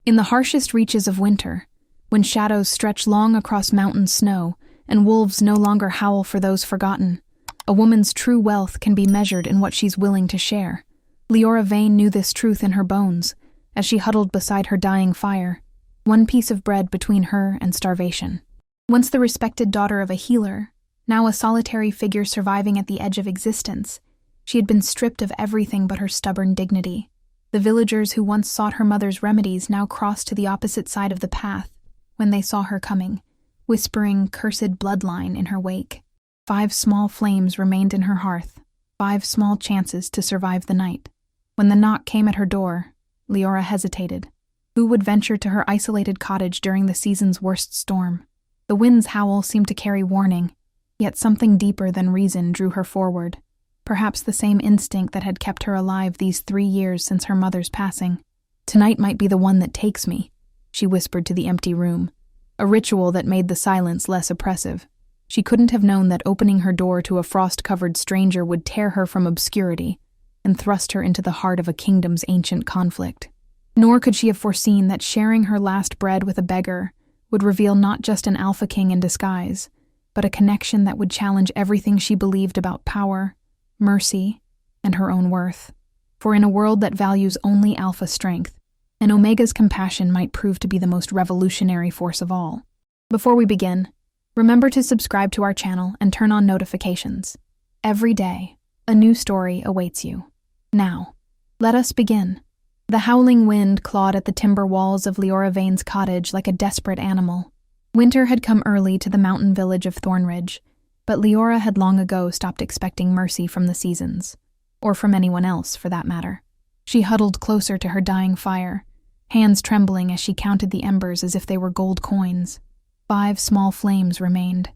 In the harshest reaches of winter, when shadows stretch long across mountain snow and wolves no longer howl for those forgotten, a woman's true wealth can be measured in what she's willing to share. Leora Vane knew this truth in her bones as she huddled beside her dying fire, one piece of bread between her and starvation. Once the respected daughter of a healer, now a solitary figure surviving at the edge of existence, she had been stripped of everything but her stubborn dignity. The villagers who once sought her mother's remedies now crossed to the opposite side of the path when they saw her coming, whispering cursed bloodline in her wake. 5 small flames remained in her hearth, 5 small chances to survive the night. When the knock came at her door, Leora hesitated. Who would venture to her isolated cottage during the season's worst storm? The wind's howl seemed to carry warning, yet something deeper than reason drew her forward. Perhaps the same instinct that had kept her alive these 3 years since her mother's passing. "Tonight might be the one that takes me," she whispered to the empty room, a ritual that made the silence less oppressive. She couldn't have known that opening her door to a frost-covered stranger would tear her from obscurity and thrust her into the heart of a kingdom's ancient conflict. Nor could she have foreseen that sharing her last bread with a beggar would reveal not just an alpha king in disguise, but a connection that would challenge everything she believed about power, mercy, and her own worth. For in a world that values only alpha strength, an Omega's compassion might prove to be the most revolutionary force of all. Before we begin, remember to subscribe to our channel and turn on notifications. Every day, a new story awaits you. Now, let us begin. The howling wind clawed at the timber walls of Leora Vane's cottage like a desperate animal. Winter had come early to the mountain village of Thornridge, but Leora had long ago stopped expecting mercy from the seasons, or from anyone else, for that matter. She huddled closer to her dying fire, hands trembling as she counted the embers as if they were gold coins. 5 small flames remained,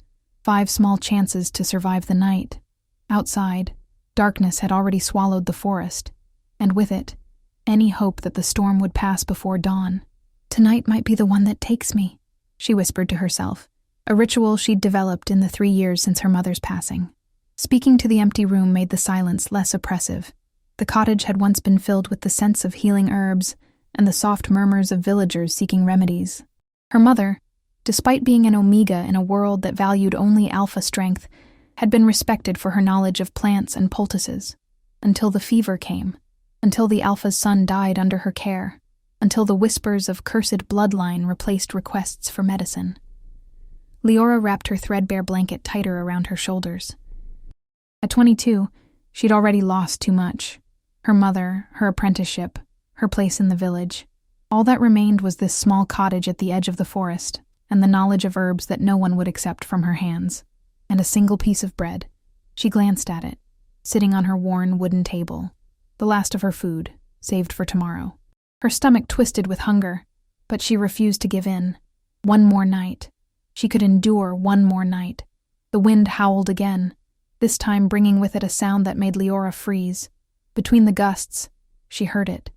5 small chances to survive the night. Outside, darkness had already swallowed the forest, and with it, any hope that the storm would pass before dawn. "Tonight might be the one that takes me," she whispered to herself, a ritual she'd developed in the 3 years since her mother's passing. Speaking to the empty room made the silence less oppressive. The cottage had once been filled with the scents of healing herbs and the soft murmurs of villagers seeking remedies. Her mother, despite being an Omega in a world that valued only alpha strength, had been respected for her knowledge of plants and poultices, until the fever came, until the alpha's son died under her care, until the whispers of cursed bloodline replaced requests for medicine. Leora wrapped her threadbare blanket tighter around her shoulders. At 22, she'd already lost too much. Her mother, her apprenticeship, her place in the village. All that remained was this small cottage at the edge of the forest, and the knowledge of herbs that no one would accept from her hands, and a single piece of bread. She glanced at it, sitting on her worn wooden table, the last of her food, saved for tomorrow. Her stomach twisted with hunger, but she refused to give in. One more night. She could endure one more night. The wind howled again, this time bringing with it a sound that made Leora freeze. Between the gusts, she heard it,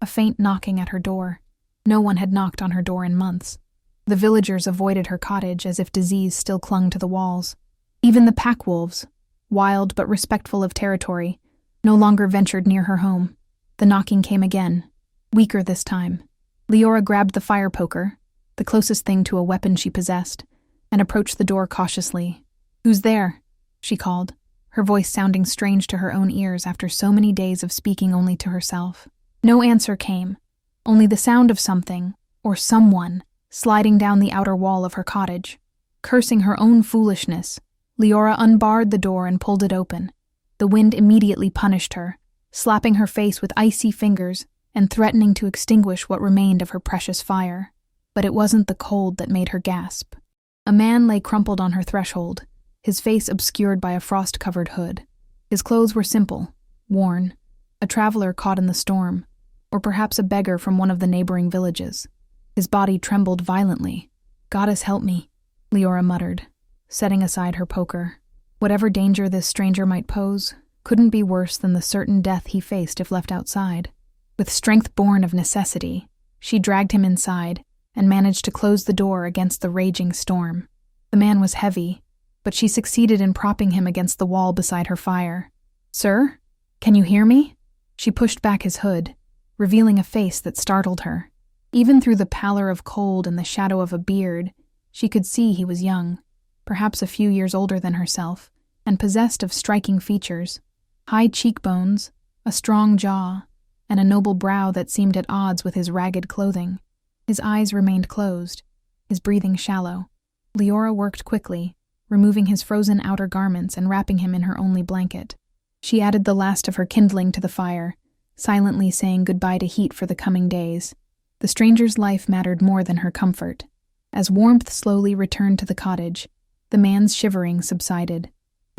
a faint knocking at her door. No one had knocked on her door in months. The villagers avoided her cottage as if disease still clung to the walls. Even the pack wolves, wild but respectful of territory, no longer ventured near her home. The knocking came again, weaker this time. Leora grabbed the fire poker, the closest thing to a weapon she possessed, and approached the door cautiously. "Who's there?" she called, her voice sounding strange to her own ears after so many days of speaking only to herself. No answer came, only the sound of something, or someone, sliding down the outer wall of her cottage. Cursing her own foolishness, Leora unbarred the door and pulled it open. The wind immediately punished her, slapping her face with icy fingers and threatening to extinguish what remained of her precious fire. But it wasn't the cold that made her gasp. A man lay crumpled on her threshold, his face obscured by a frost-covered hood. His clothes were simple, worn, a traveler caught in the storm, or perhaps a beggar from one of the neighboring villages. His body trembled violently. "Goddess help me," Leora muttered, setting aside her poker. Whatever danger this stranger might pose couldn't be worse than the certain death he faced if left outside. With strength born of necessity, she dragged him inside and managed to close the door against the raging storm. The man was heavy, but she succeeded in propping him against the wall beside her fire. "Sir, can you hear me?" She pushed back his hood, revealing a face that startled her. Even through the pallor of cold and the shadow of a beard, she could see he was young, perhaps a few years older than herself, and possessed of striking features: high cheekbones, a strong jaw, and a noble brow that seemed at odds with his ragged clothing. His eyes remained closed, his breathing shallow. Leora worked quickly, removing his frozen outer garments and wrapping him in her only blanket. She added the last of her kindling to the fire, silently saying goodbye to heat for the coming days. The stranger's life mattered more than her comfort. As warmth slowly returned to the cottage, the man's shivering subsided.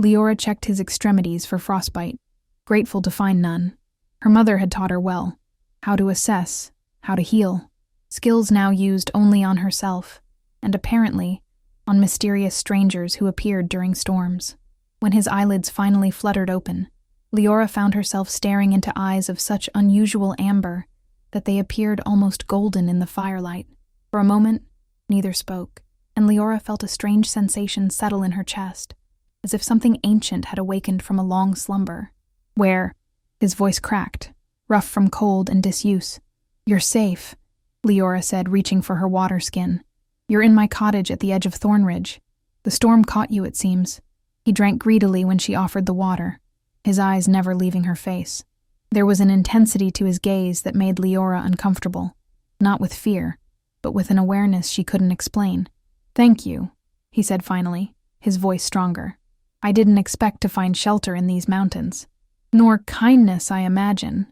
Leora checked his extremities for frostbite, grateful to find none. Her mother had taught her well: how to assess, how to heal, skills now used only on herself, and apparently on mysterious strangers who appeared during storms. When his eyelids finally fluttered open, Leora found herself staring into eyes of such unusual amber that they appeared almost golden in the firelight. For a moment, neither spoke, and Leora felt a strange sensation settle in her chest, as if something ancient had awakened from a long slumber. "Where?" His voice cracked, rough from cold and disuse. "You're safe," Leora said, reaching for her water skin. "You're in my cottage at the edge of Thornridge. The storm caught you, it seems." He drank greedily when she offered the water, his eyes never leaving her face. There was an intensity to his gaze that made Leora uncomfortable, not with fear, but with an awareness she couldn't explain. "Thank you," he said finally, his voice stronger. "I didn't expect to find shelter in these mountains." "Nor kindness, I imagine,"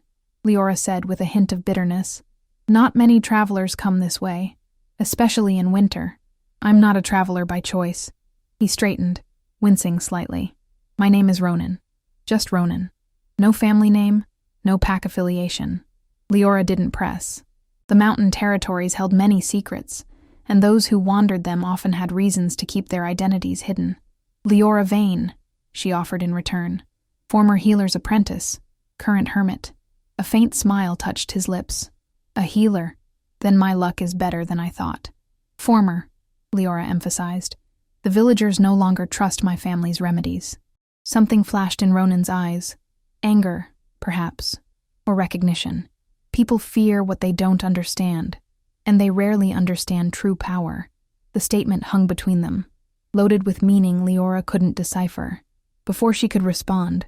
Leora said with a hint of bitterness. "Not many travelers come this way, especially in winter. I'm not a traveler by choice." He straightened, wincing slightly. "My name is Ronan. Just Ronan. No family name, no pack affiliation." Leora didn't press. The mountain territories held many secrets, and those who wandered them often had reasons to keep their identities hidden. "Leora Vane," she offered in return. "Former healer's apprentice, current hermit." A faint smile touched his lips. "A healer? Then my luck is better than I thought." "Former," Leora emphasized. "The villagers no longer trust my family's remedies." Something flashed in Ronan's eyes. Anger, perhaps, or recognition. People fear what they don't understand, and they rarely understand true power. The statement hung between them, loaded with meaning Leora couldn't decipher. Before she could respond,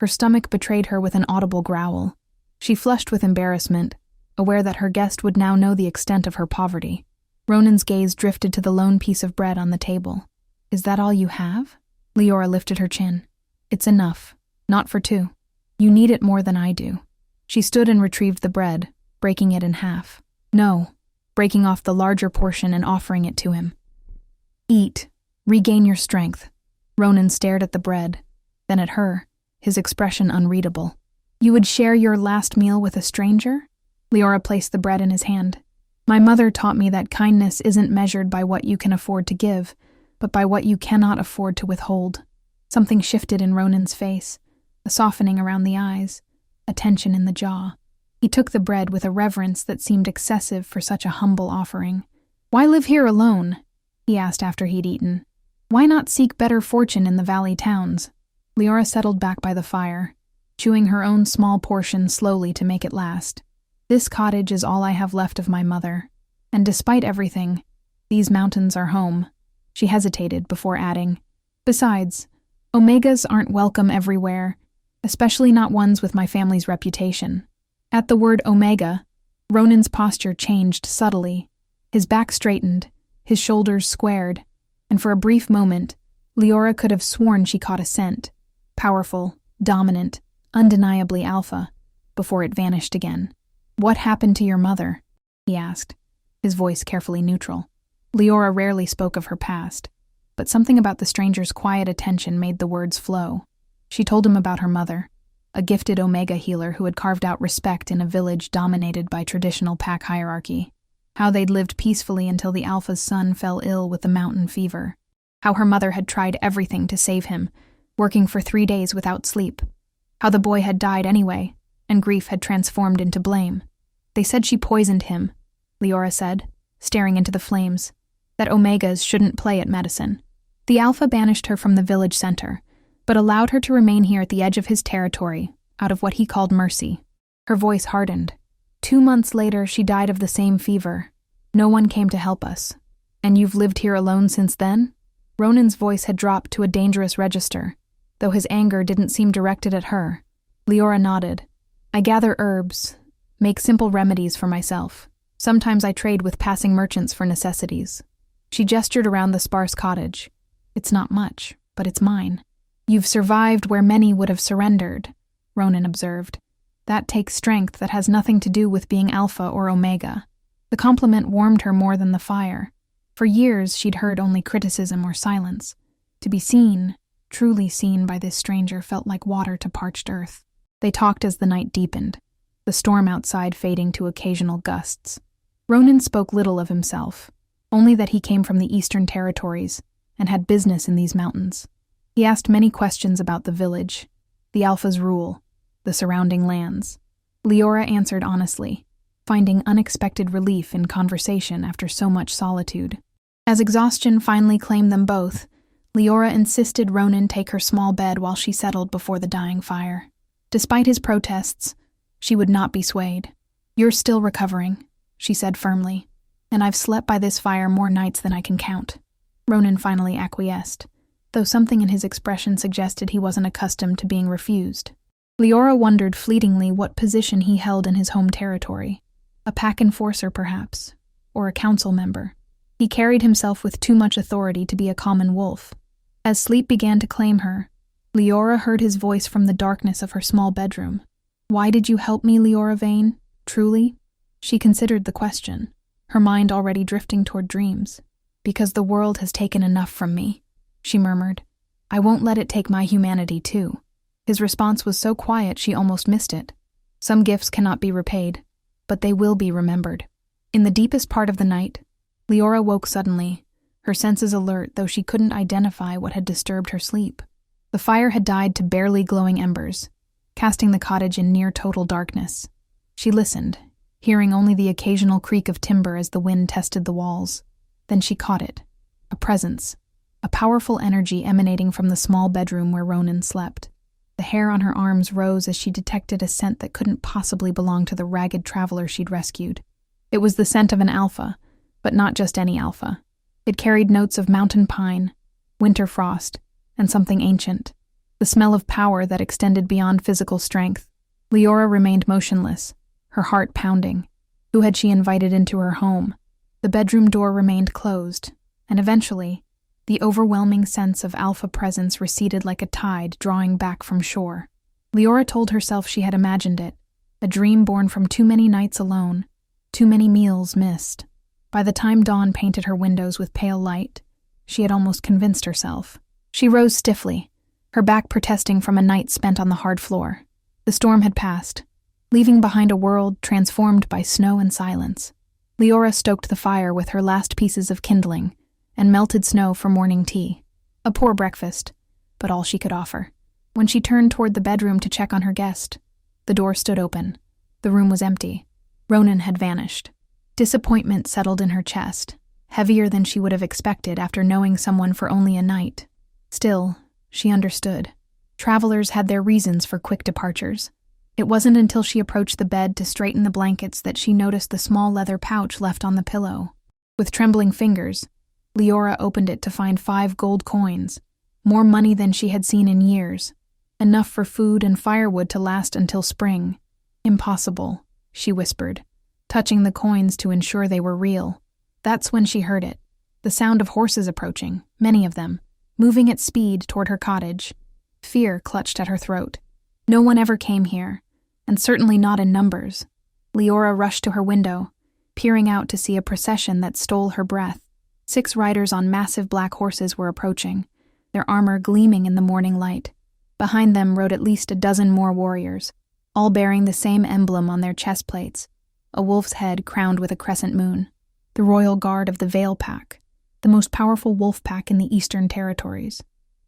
her stomach betrayed her with an audible growl. She flushed with embarrassment, aware that her guest would now know the extent of her poverty. Ronan's gaze drifted to the lone piece of bread on the table. "Is that all you have?" Leora lifted her chin. "It's enough. Not for two. You need it more than I do." She stood and retrieved the bread, breaking it in half. "No," breaking off the larger portion and offering it to him. "Eat. Regain your strength." Ronan stared at the bread, then at her, his expression unreadable. "You would share your last meal with a stranger?" Leora placed the bread in his hand. "My mother taught me that kindness isn't measured by what you can afford to give, but by what you cannot afford to withhold." Something shifted in Ronan's face, a softening around the eyes, a tension in the jaw. He took the bread with a reverence that seemed excessive for such a humble offering. "Why live here alone?" he asked after he'd eaten. "Why not seek better fortune in the valley towns?" Leora settled back by the fire, chewing her own small portion slowly to make it last. "This cottage is all I have left of my mother, and despite everything, these mountains are home." She hesitated before adding, "Besides, Omegas aren't welcome everywhere, especially not ones with my family's reputation." At the word Omega, Ronan's posture changed subtly. His back straightened, his shoulders squared, and for a brief moment, Leora could have sworn she caught a scent. Powerful, dominant, undeniably alpha, before it vanished again. "What happened to your mother?" he asked, his voice carefully neutral. Leora rarely spoke of her past, but something about the stranger's quiet attention made the words flow. She told him about her mother, a gifted Omega healer who had carved out respect in a village dominated by traditional pack hierarchy. How they'd lived peacefully until the Alpha's son fell ill with the mountain fever. How her mother had tried everything to save him, working for 3 days without sleep. How the boy had died anyway, and grief had transformed into blame. "They said she poisoned him," Leora said, staring into the flames. "That Omegas shouldn't play at medicine. The Alpha banished her from the village center, but allowed her to remain here at the edge of his territory, out of what he called mercy." Her voice hardened. 2 months later, she died of the same fever. No one came to help us. And you've lived here alone since then? Ronan's voice had dropped to a dangerous register, though his anger didn't seem directed at her. Leora nodded. I gather herbs, make simple remedies for myself. Sometimes I trade with passing merchants for necessities. She gestured around the sparse cottage. It's not much, but it's mine. You've survived where many would have surrendered, Ronan observed. That takes strength that has nothing to do with being alpha or omega. The compliment warmed her more than the fire. For years, she'd heard only criticism or silence. To be seen, truly seen by this stranger felt like water to parched earth. They talked as the night deepened, the storm outside fading to occasional gusts. Ronan spoke little of himself, only that he came from the Eastern Territories and had business in these mountains. He asked many questions about the village, the Alpha's rule, the surrounding lands. Leora answered honestly, finding unexpected relief in conversation after so much solitude. As exhaustion finally claimed them both, Leora insisted Ronan take her small bed while she settled before the dying fire. Despite his protests, she would not be swayed. You're still recovering, she said firmly, and I've slept by this fire more nights than I can count. Ronan finally acquiesced, though something in his expression suggested he wasn't accustomed to being refused. Leora wondered fleetingly what position he held in his home territory. A pack enforcer, perhaps, or a council member. He carried himself with too much authority to be a common wolf. As sleep began to claim her, Leora heard his voice from the darkness of her small bedroom. Why did you help me, Leora Vane? Truly? She considered the question, her mind already drifting toward dreams. Because the world has taken enough from me, she murmured. I won't let it take my humanity, too. His response was so quiet she almost missed it. Some gifts cannot be repaid, but they will be remembered. In the deepest part of the night, Leora woke suddenly, her senses alert though she couldn't identify what had disturbed her sleep. The fire had died to barely glowing embers, casting the cottage in near-total darkness. She listened, hearing only the occasional creak of timber as the wind tested the walls. Then she caught it. A presence, a powerful energy emanating from the small bedroom where Ronan slept. The hair on her arms rose as she detected a scent that couldn't possibly belong to the ragged traveler she'd rescued. It was the scent of an alpha, but not just any alpha. It carried notes of mountain pine, winter frost, and something ancient. The smell of power that extended beyond physical strength. Leora remained motionless, her heart pounding. Who had she invited into her home? The bedroom door remained closed, and eventually, the overwhelming sense of alpha presence receded like a tide drawing back from shore. Leora told herself she had imagined it, a dream born from too many nights alone, too many meals missed. By the time dawn painted her windows with pale light, she had almost convinced herself. She rose stiffly, her back protesting from a night spent on the hard floor. The storm had passed, leaving behind a world transformed by snow and silence. Leora stoked the fire with her last pieces of kindling and melted snow for morning tea. A poor breakfast, but all she could offer. When she turned toward the bedroom to check on her guest, the door stood open. The room was empty. Ronan had vanished. Disappointment settled in her chest, heavier than she would have expected after knowing someone for only a night. Still, she understood. Travelers had their reasons for quick departures. It wasn't until she approached the bed to straighten the blankets that she noticed the small leather pouch left on the pillow. With trembling fingers, Leora opened it to find 5 gold coins, more money than she had seen in years, enough for food and firewood to last until spring. Impossible, she whispered, touching the coins to ensure they were real. That's when she heard it, the sound of horses approaching, many of them, moving at speed toward her cottage. Fear clutched at her throat. No one ever came here, and certainly not in numbers. Leora rushed to her window, peering out to see a procession that stole her breath. 6 riders on massive black horses were approaching, their armor gleaming in the morning light. Behind them rode at least a dozen more warriors, all bearing the same emblem on their chest plates, a wolf's head crowned with a crescent moon. The royal guard of the Vale Pack, the most powerful wolf pack in the Eastern Territories.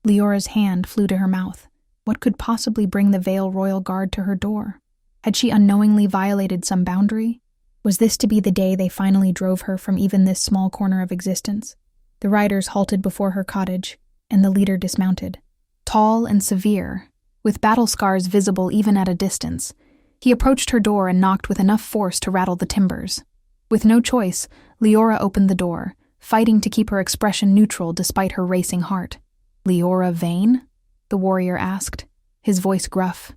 Leora's hand flew to her mouth. What could possibly bring the Vale Royal Guard to her door? Had she unknowingly violated some boundary? Was this to be the day they finally drove her from even this small corner of existence? The riders halted before her cottage, and the leader dismounted. Tall and severe, with battle scars visible even at a distance, He approached her door and knocked with enough force to rattle the timbers. With no choice, Leora opened the door, fighting to keep her expression neutral despite her racing heart. "Leora Vane?" the warrior asked, his voice gruff.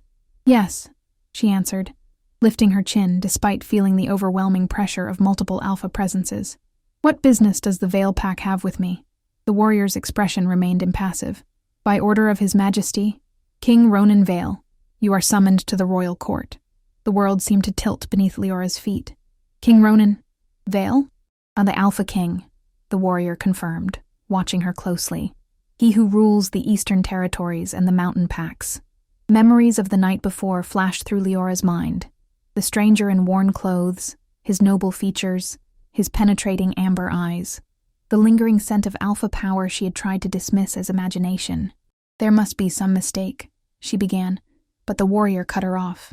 "Yes," she answered, lifting her chin despite feeling the overwhelming pressure of multiple alpha presences. "What business does the Veil Pack have with me?" The warrior's expression remained impassive. "By order of His Majesty, King Ronan Vale, you are summoned to the royal court." The world seemed to tilt beneath Leora's feet. "King Ronan Vale?" "The Alpha King," the warrior confirmed, watching her closely. "He who rules the eastern territories and the mountain packs." Memories of the night before flashed through Leora's mind. The stranger in worn clothes, his noble features, his penetrating amber eyes. The lingering scent of alpha power she had tried to dismiss as imagination. "There must be some mistake," she began, but the warrior cut her off.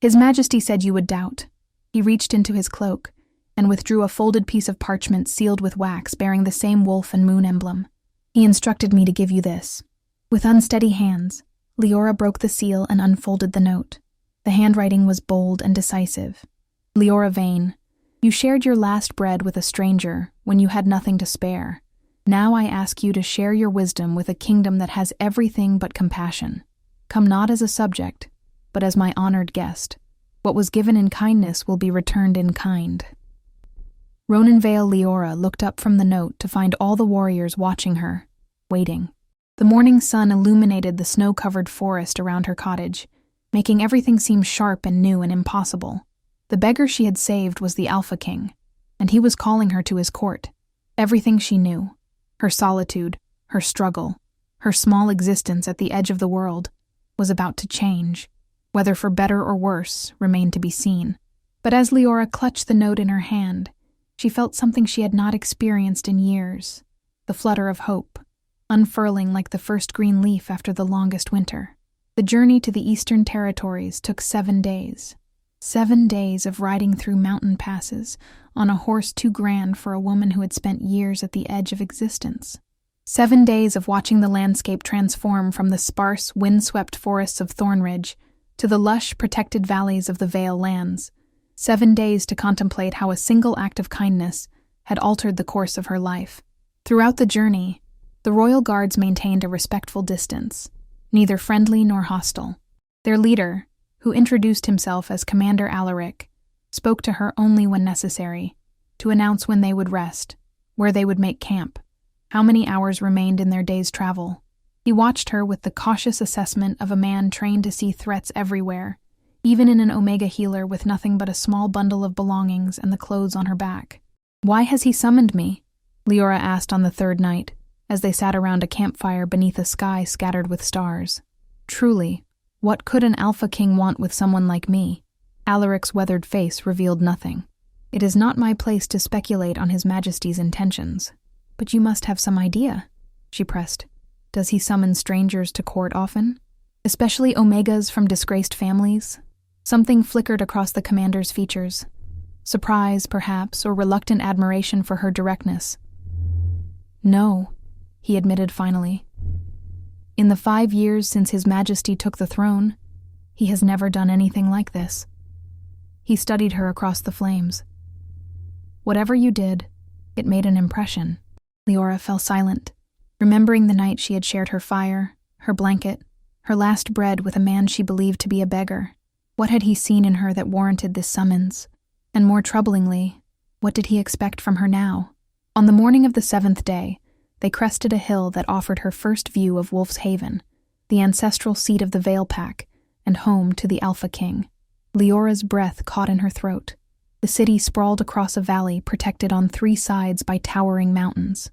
"His Majesty said you would doubt." He reached into his cloak and withdrew a folded piece of parchment sealed with wax bearing the same wolf and moon emblem. "He instructed me to give you this." With unsteady hands, Leora broke the seal and unfolded the note. The handwriting was bold and decisive. "Leora Vane, you shared your last bread with a stranger when you had nothing to spare. Now I ask you to share your wisdom with a kingdom that has everything but compassion. Come not as a subject, but as my honored guest. What was given in kindness will be returned in kind." Ronan Vale Leora looked up from the note to find all the warriors watching her, waiting. The morning sun illuminated the snow-covered forest around her cottage, making everything seem sharp and new and impossible. The beggar she had saved was the Alpha King, and he was calling her to his court. Everything she knew, her solitude, her struggle, her small existence at the edge of the world, was about to change. Whether for better or worse remained to be seen. But as Leora clutched the note in her hand, she felt something she had not experienced in years, the flutter of hope, unfurling like the first green leaf after the longest winter. The journey to the eastern territories took 7 days. 7 days of riding through mountain passes on a horse too grand for a woman who had spent years at the edge of existence. 7 days of watching the landscape transform from the sparse, windswept forests of Thornridge to the lush, protected valleys of the Vale lands. 7 days to contemplate how a single act of kindness had altered the course of her life. Throughout the journey, the royal guards maintained a respectful distance, neither friendly nor hostile. Their leader, who introduced himself as Commander Alaric, spoke to her only when necessary, to announce when they would rest, where they would make camp, how many hours remained in their day's travel. He watched her with the cautious assessment of a man trained to see threats everywhere, even in an Omega healer with nothing but a small bundle of belongings and the clothes on her back. "Why has he summoned me?" Leora asked on the third night, as they sat around a campfire beneath a sky scattered with stars. Truly, what could an Alpha King want with someone like me? Alaric's weathered face revealed nothing. "It is not my place to speculate on His Majesty's intentions. But you must have some idea," she pressed. "Does he summon strangers to court often? Especially Omegas from disgraced families?" Something flickered across the commander's features. Surprise, perhaps, or reluctant admiration for her directness. "No," he admitted finally. "In the 5 years since His Majesty took the throne, he has never done anything like this." He studied her across the flames. "Whatever you did, it made an impression." Leora fell silent, remembering the night she had shared her fire, her blanket, her last bread with a man she believed to be a beggar. What had he seen in her that warranted this summons? And more troublingly, what did he expect from her now? On the morning of the 7th day, they crested a hill that offered her first view of Wolf's Haven, the ancestral seat of the Veil Pack, and home to the Alpha King. Leora's breath caught in her throat. The city sprawled across a valley protected on 3 sides by towering mountains.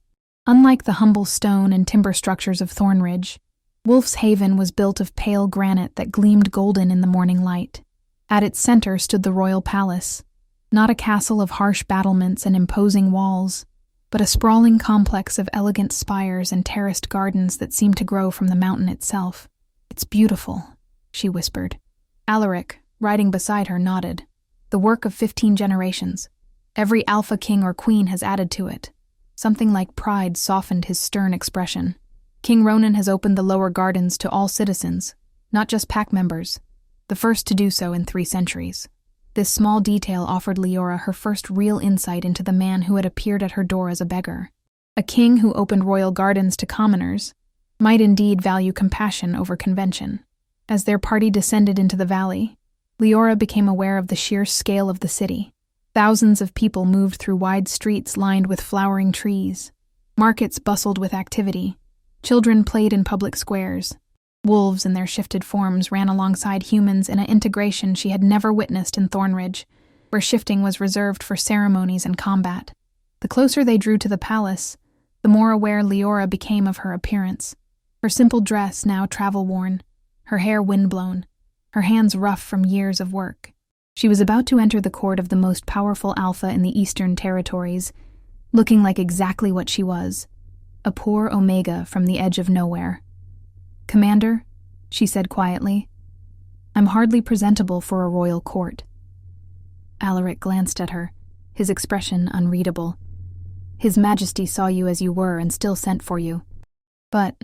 Unlike the humble stone and timber structures of Thornridge, Wolf's Haven was built of pale granite that gleamed golden in the morning light. At its center stood the royal palace, not a castle of harsh battlements and imposing walls, but a sprawling complex of elegant spires and terraced gardens that seemed to grow from the mountain itself. "It's beautiful," she whispered. Alaric, riding beside her, nodded. "The work of 15 generations. Every Alpha King or Queen has added to it." Something like pride softened his stern expression. "King Ronan has opened the lower gardens to all citizens, not just pack members. the first to do so in 3 centuries. This small detail offered Leora her first real insight into the man who had appeared at her door as a beggar. A king who opened royal gardens to commoners might indeed value compassion over convention. As their party descended into the valley, Leora became aware of the sheer scale of the city. Thousands of people moved through wide streets lined with flowering trees. Markets bustled with activity. Children played in public squares. Wolves in their shifted forms ran alongside humans in an integration she had never witnessed in Thornridge, where shifting was reserved for ceremonies and combat. The closer they drew to the palace, the more aware Leora became of her appearance. Her simple dress now travel-worn, her hair windblown, her hands rough from years of work. She was about to enter the court of the most powerful alpha in the Eastern Territories, looking like exactly what she was, a poor Omega from the edge of nowhere. "Commander," she said quietly, "I'm hardly presentable for a royal court." Alaric glanced at her, his expression unreadable. "His Majesty saw you as you were and still sent for you. But,"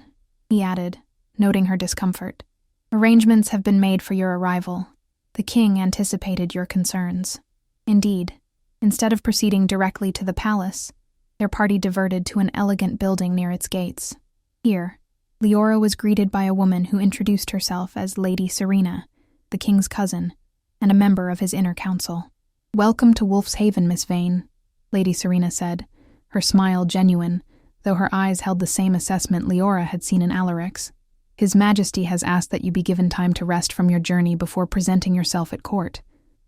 he added, noting her discomfort, "arrangements have been made for your arrival. The king anticipated your concerns." Indeed, instead of proceeding directly to the palace, their party diverted to an elegant building near its gates. Here, Leora was greeted by a woman who introduced herself as Lady Serena, the king's cousin, and a member of his inner council. "Welcome to Wolf's Haven, Miss Vane," Lady Serena said, her smile genuine, though her eyes held the same assessment Leora had seen in Alaric's. "His Majesty has asked that you be given time to rest from your journey before presenting yourself at court."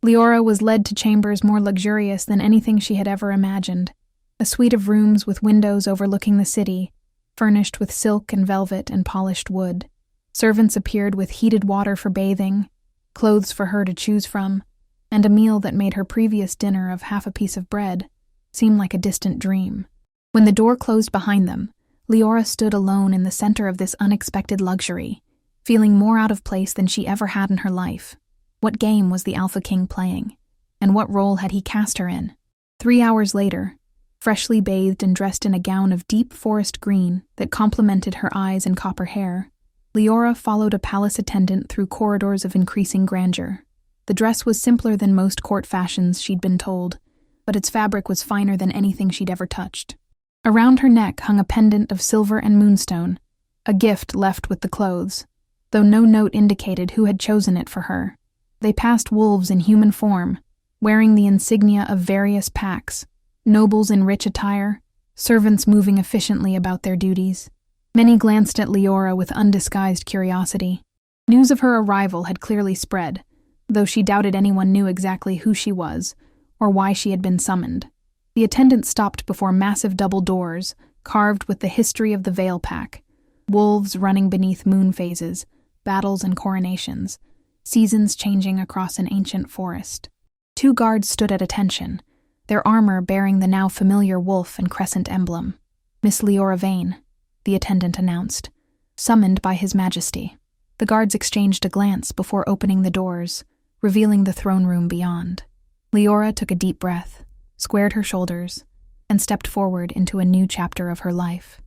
Leora was led to chambers more luxurious than anything she had ever imagined. A suite of rooms with windows overlooking the city, furnished with silk and velvet and polished wood. Servants appeared with heated water for bathing, clothes for her to choose from, and a meal that made her previous dinner of half a piece of bread seem like a distant dream. When the door closed behind them, Leora stood alone in the center of this unexpected luxury, feeling more out of place than she ever had in her life. What game was the Alpha King playing? And what role had he cast her in? 3 hours later, freshly bathed and dressed in a gown of deep forest green that complemented her eyes and copper hair, Leora followed a palace attendant through corridors of increasing grandeur. The dress was simpler than most court fashions she'd been told, but its fabric was finer than anything she'd ever touched. Around her neck hung a pendant of silver and moonstone, a gift left with the clothes, though no note indicated who had chosen it for her. They passed wolves in human form, wearing the insignia of various packs, nobles in rich attire, servants moving efficiently about their duties. Many glanced at Leora with undisguised curiosity. News of her arrival had clearly spread, though she doubted anyone knew exactly who she was or why she had been summoned. The attendant stopped before massive double doors, carved with the history of the Veil Pack, wolves running beneath moon phases, battles and coronations, seasons changing across an ancient forest. 2 guards stood at attention, their armor bearing the now familiar wolf and crescent emblem. "Miss Leora Vane," the attendant announced, "summoned by His Majesty." The guards exchanged a glance before opening the doors, revealing the throne room beyond. Leora took a deep breath, squared her shoulders, and stepped forward into a new chapter of her life.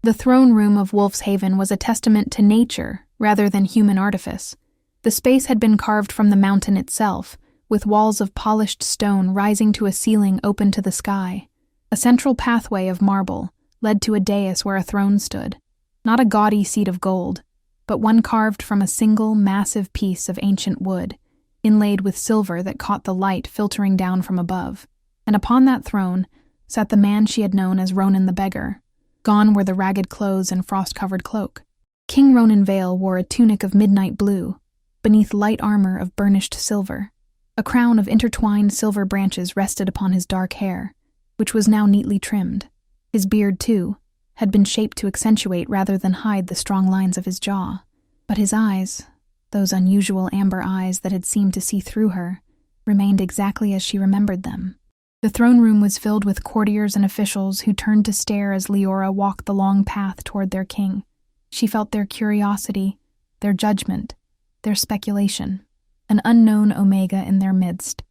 The throne room of Wolf's Haven was a testament to nature rather than human artifice. The space had been carved from the mountain itself, with walls of polished stone rising to a ceiling open to the sky. A central pathway of marble led to a dais where a throne stood, not a gaudy seat of gold, but one carved from a single massive piece of ancient wood, inlaid with silver that caught the light filtering down from above. And upon that throne sat the man she had known as Ronan the Beggar. Gone were the ragged clothes and frost-covered cloak. King Ronan Vale wore a tunic of midnight blue, beneath light armor of burnished silver. A crown of intertwined silver branches rested upon his dark hair, which was now neatly trimmed. His beard, too, had been shaped to accentuate rather than hide the strong lines of his jaw. But his eyes, those unusual amber eyes that had seemed to see through her, remained exactly as she remembered them. The throne room was filled with courtiers and officials who turned to stare as Leora walked the long path toward their king. She felt their curiosity, their judgment, their speculation. An unknown Omega in their midst,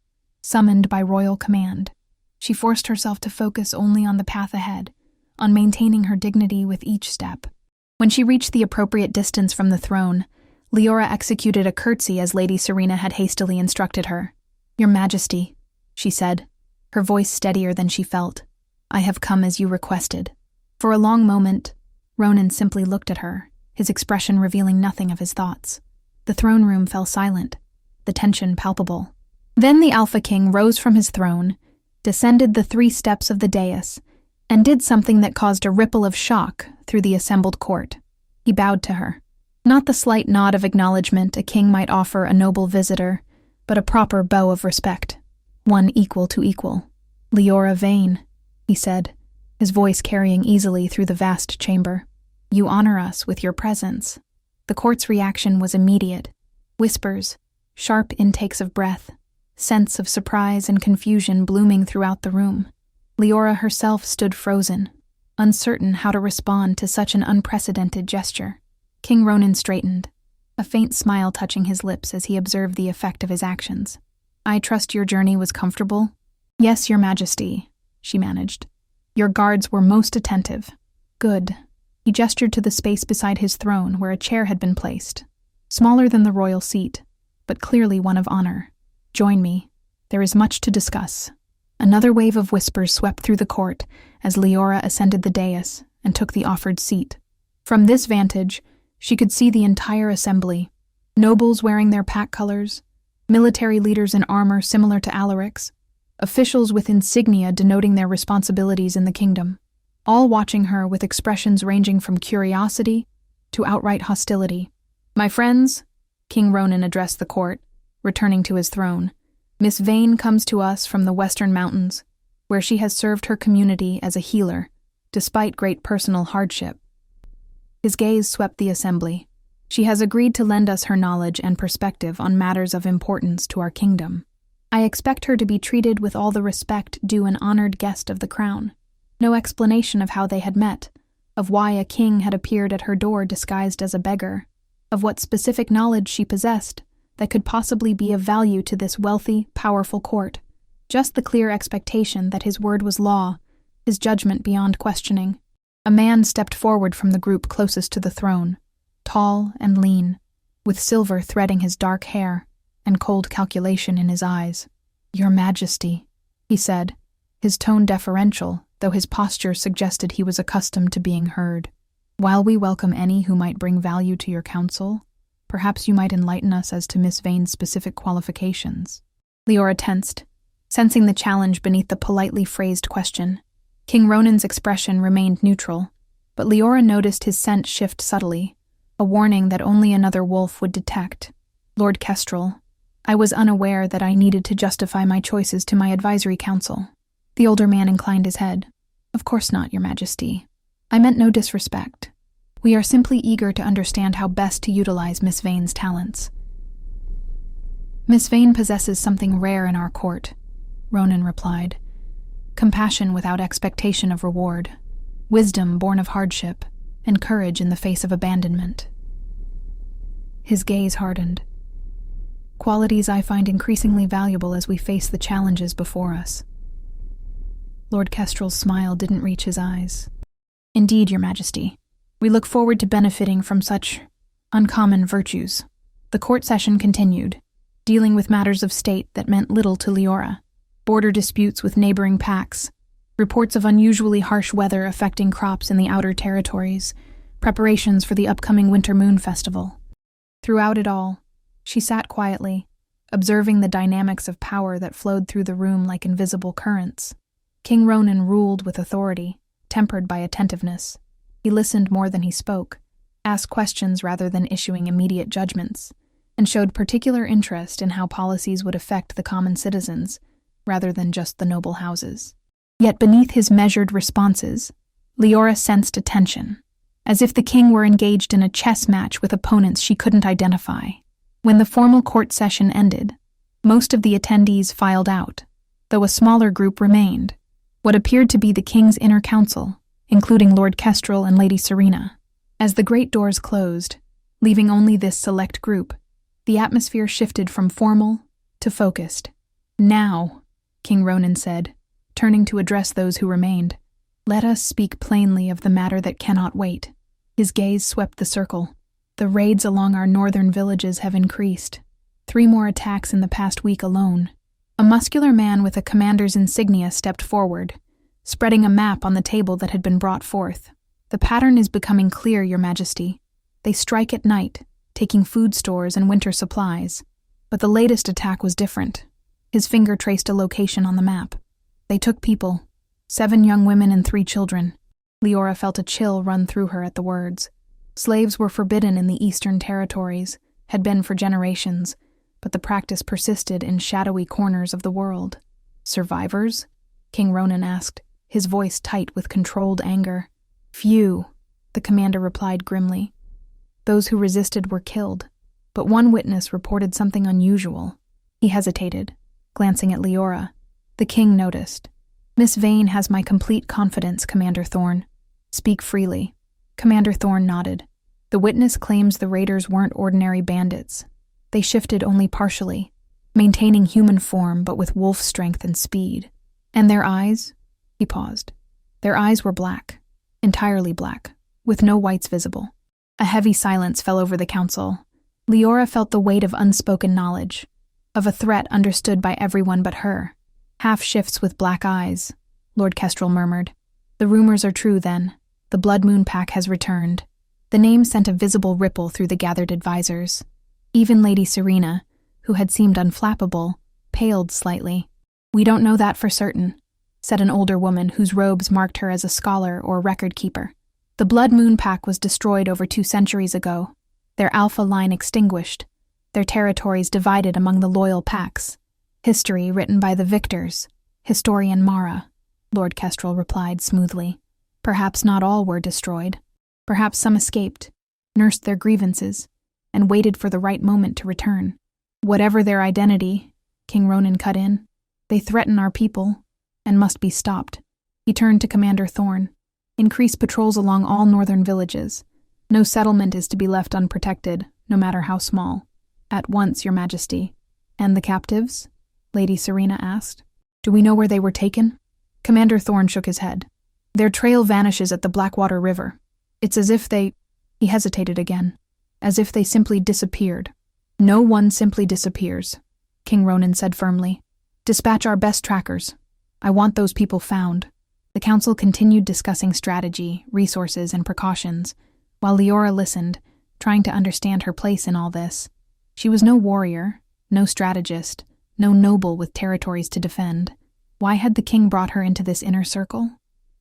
summoned by royal command. She forced herself to focus only on the path ahead, on maintaining her dignity with each step. When she reached the appropriate distance from the throne, Leora executed a curtsy as Lady Serena had hastily instructed her. "Your Majesty," she said, her voice steadier than she felt, "I have come as you requested." For a long moment, Ronan simply looked at her, his expression revealing nothing of his thoughts. The throne room fell silent, the tension palpable. Then the Alpha King rose from his throne, descended the 3 steps of the dais, and did something that caused a ripple of shock through the assembled court. He bowed to her. Not the slight nod of acknowledgement a king might offer a noble visitor, but a proper bow of respect, one equal to equal. "Leora Vane," he said, his voice carrying easily through the vast chamber. "You honor us with your presence." The court's reaction was immediate. Whispers, sharp intakes of breath, sense of surprise and confusion blooming throughout the room. Leora herself stood frozen, uncertain how to respond to such an unprecedented gesture. King Ronan straightened, a faint smile touching his lips as he observed the effect of his actions. "I trust your journey was comfortable?" "Yes, Your Majesty," she managed. "Your guards were most attentive." "Good." He gestured to the space beside his throne where a chair had been placed, smaller than the royal seat, but clearly one of honor. "Join me. There is much to discuss." Another wave of whispers swept through the court as Leora ascended the dais and took the offered seat. From this vantage, she could see the entire assembly, nobles wearing their pack colors, military leaders in armor similar to Alaric's, officials with insignia denoting their responsibilities in the kingdom, all watching her with expressions ranging from curiosity to outright hostility. "My friends," King Ronan addressed the court, returning to his throne, "Miss Vane comes to us from the Western Mountains, where she has served her community as a healer, despite great personal hardship." His gaze swept the assembly. "She has agreed to lend us her knowledge and perspective on matters of importance to our kingdom. I expect her to be treated with all the respect due an honored guest of the crown." No explanation of how they had met, of why a king had appeared at her door disguised as a beggar, of what specific knowledge she possessed that could possibly be of value to this wealthy, powerful court. Just the clear expectation that his word was law, his judgment beyond questioning. A man stepped forward from the group closest to the throne, tall and lean, with silver threading his dark hair and cold calculation in his eyes. "Your Majesty," he said, his tone deferential, though his posture suggested he was accustomed to being heard. "While we welcome any who might bring value to your counsel, perhaps you might enlighten us as to Miss Vane's specific qualifications." Leora tensed, sensing the challenge beneath the politely phrased question. King Ronan's expression remained neutral, but Leora noticed his scent shift subtly, a warning that only another wolf would detect. "Lord Kestrel, I was unaware that I needed to justify my choices to my advisory council." The older man inclined his head. "Of course not, Your Majesty. I meant no disrespect. We are simply eager to understand how best to utilize Miss Vane's talents." "Miss Vane possesses something rare in our court," Ronan replied. "Compassion without expectation of reward, wisdom born of hardship, and courage in the face of abandonment." His gaze hardened. "Qualities I find increasingly valuable as we face the challenges before us." Lord Kestrel's smile didn't reach his eyes. "Indeed, Your Majesty. We look forward to benefiting from such uncommon virtues." The court session continued, dealing with matters of state that meant little to Leora. Border disputes with neighboring pacts, reports of unusually harsh weather affecting crops in the outer territories, preparations for the upcoming Winter Moon Festival. Throughout it all, she sat quietly, observing the dynamics of power that flowed through the room like invisible currents. King Ronan ruled with authority, tempered by attentiveness. He listened more than he spoke, asked questions rather than issuing immediate judgments, and showed particular interest in how policies would affect the common citizens, rather than just the noble houses. Yet beneath his measured responses, Leora sensed a tension, as if the king were engaged in a chess match with opponents she couldn't identify. When the formal court session ended, most of the attendees filed out, though a smaller group remained, what appeared to be the king's inner council, including Lord Kestrel and Lady Serena. As the great doors closed, leaving only this select group, the atmosphere shifted from formal to focused. "Now," King Ronan said, turning to address those who remained, "let us speak plainly of the matter that cannot wait." His gaze swept the circle, the The raids along our northern villages have increased. 3 more attacks in the past week alone. A muscular man with a commander's insignia stepped forward, spreading a map on the table that had been brought forth. The pattern is becoming clear, Your Majesty. They strike at night, taking food stores and winter supplies. But the latest attack was different. His finger traced a location on the map. They took people, 7 young women and 3 children. Leora felt a chill run through her at the words. Slaves were forbidden in the Eastern Territories, had been for generations, but the practice persisted in shadowy corners of the world. Survivors? King Ronan asked, his voice tight with controlled anger. Few, the commander replied grimly. Those who resisted were killed, but one witness reported something unusual. He hesitated, glancing at Leora. The king noticed. Miss Vane has my complete confidence, Commander Thorne. Speak freely. Commander Thorne nodded. The witness claims the raiders weren't ordinary bandits. They shifted only partially, maintaining human form but with wolf strength and speed. And their eyes? He paused. Their eyes were black, entirely black, with no whites visible. A heavy silence fell over the council. Leora felt the weight of unspoken knowledge, of a threat understood by everyone but her. Half-shifts with black eyes, Lord Kestrel murmured. The rumors are true, then. The Blood Moon Pack has returned. The name sent a visible ripple through the gathered advisors. Even Lady Serena, who had seemed unflappable, paled slightly. We don't know that for certain, said an older woman whose robes marked her as a scholar or record keeper. The Blood Moon Pack was destroyed over 2 centuries ago, their alpha line extinguished, their territories divided among the loyal packs. History written by the victors, historian Mara, Lord Kestrel replied smoothly. Perhaps not all were destroyed. Perhaps some escaped, nursed their grievances, and waited for the right moment to return. Whatever their identity, King Ronan cut in, they threaten our people and must be stopped. He turned to Commander Thorne. Increase patrols along all northern villages. No settlement is to be left unprotected, no matter how small. At once, Your Majesty. And the captives? Lady Serena asked. Do we know where they were taken? Commander Thorne shook his head. Their trail vanishes at the Blackwater River. It's as if they... He hesitated again. As if they simply disappeared. No one simply disappears, King Ronan said firmly. Dispatch our best trackers. I want those people found. The council continued discussing strategy, resources, and precautions, while Leora listened, trying to understand her place in all this. She was no warrior, no strategist, no noble with territories to defend. Why had the king brought her into this inner circle?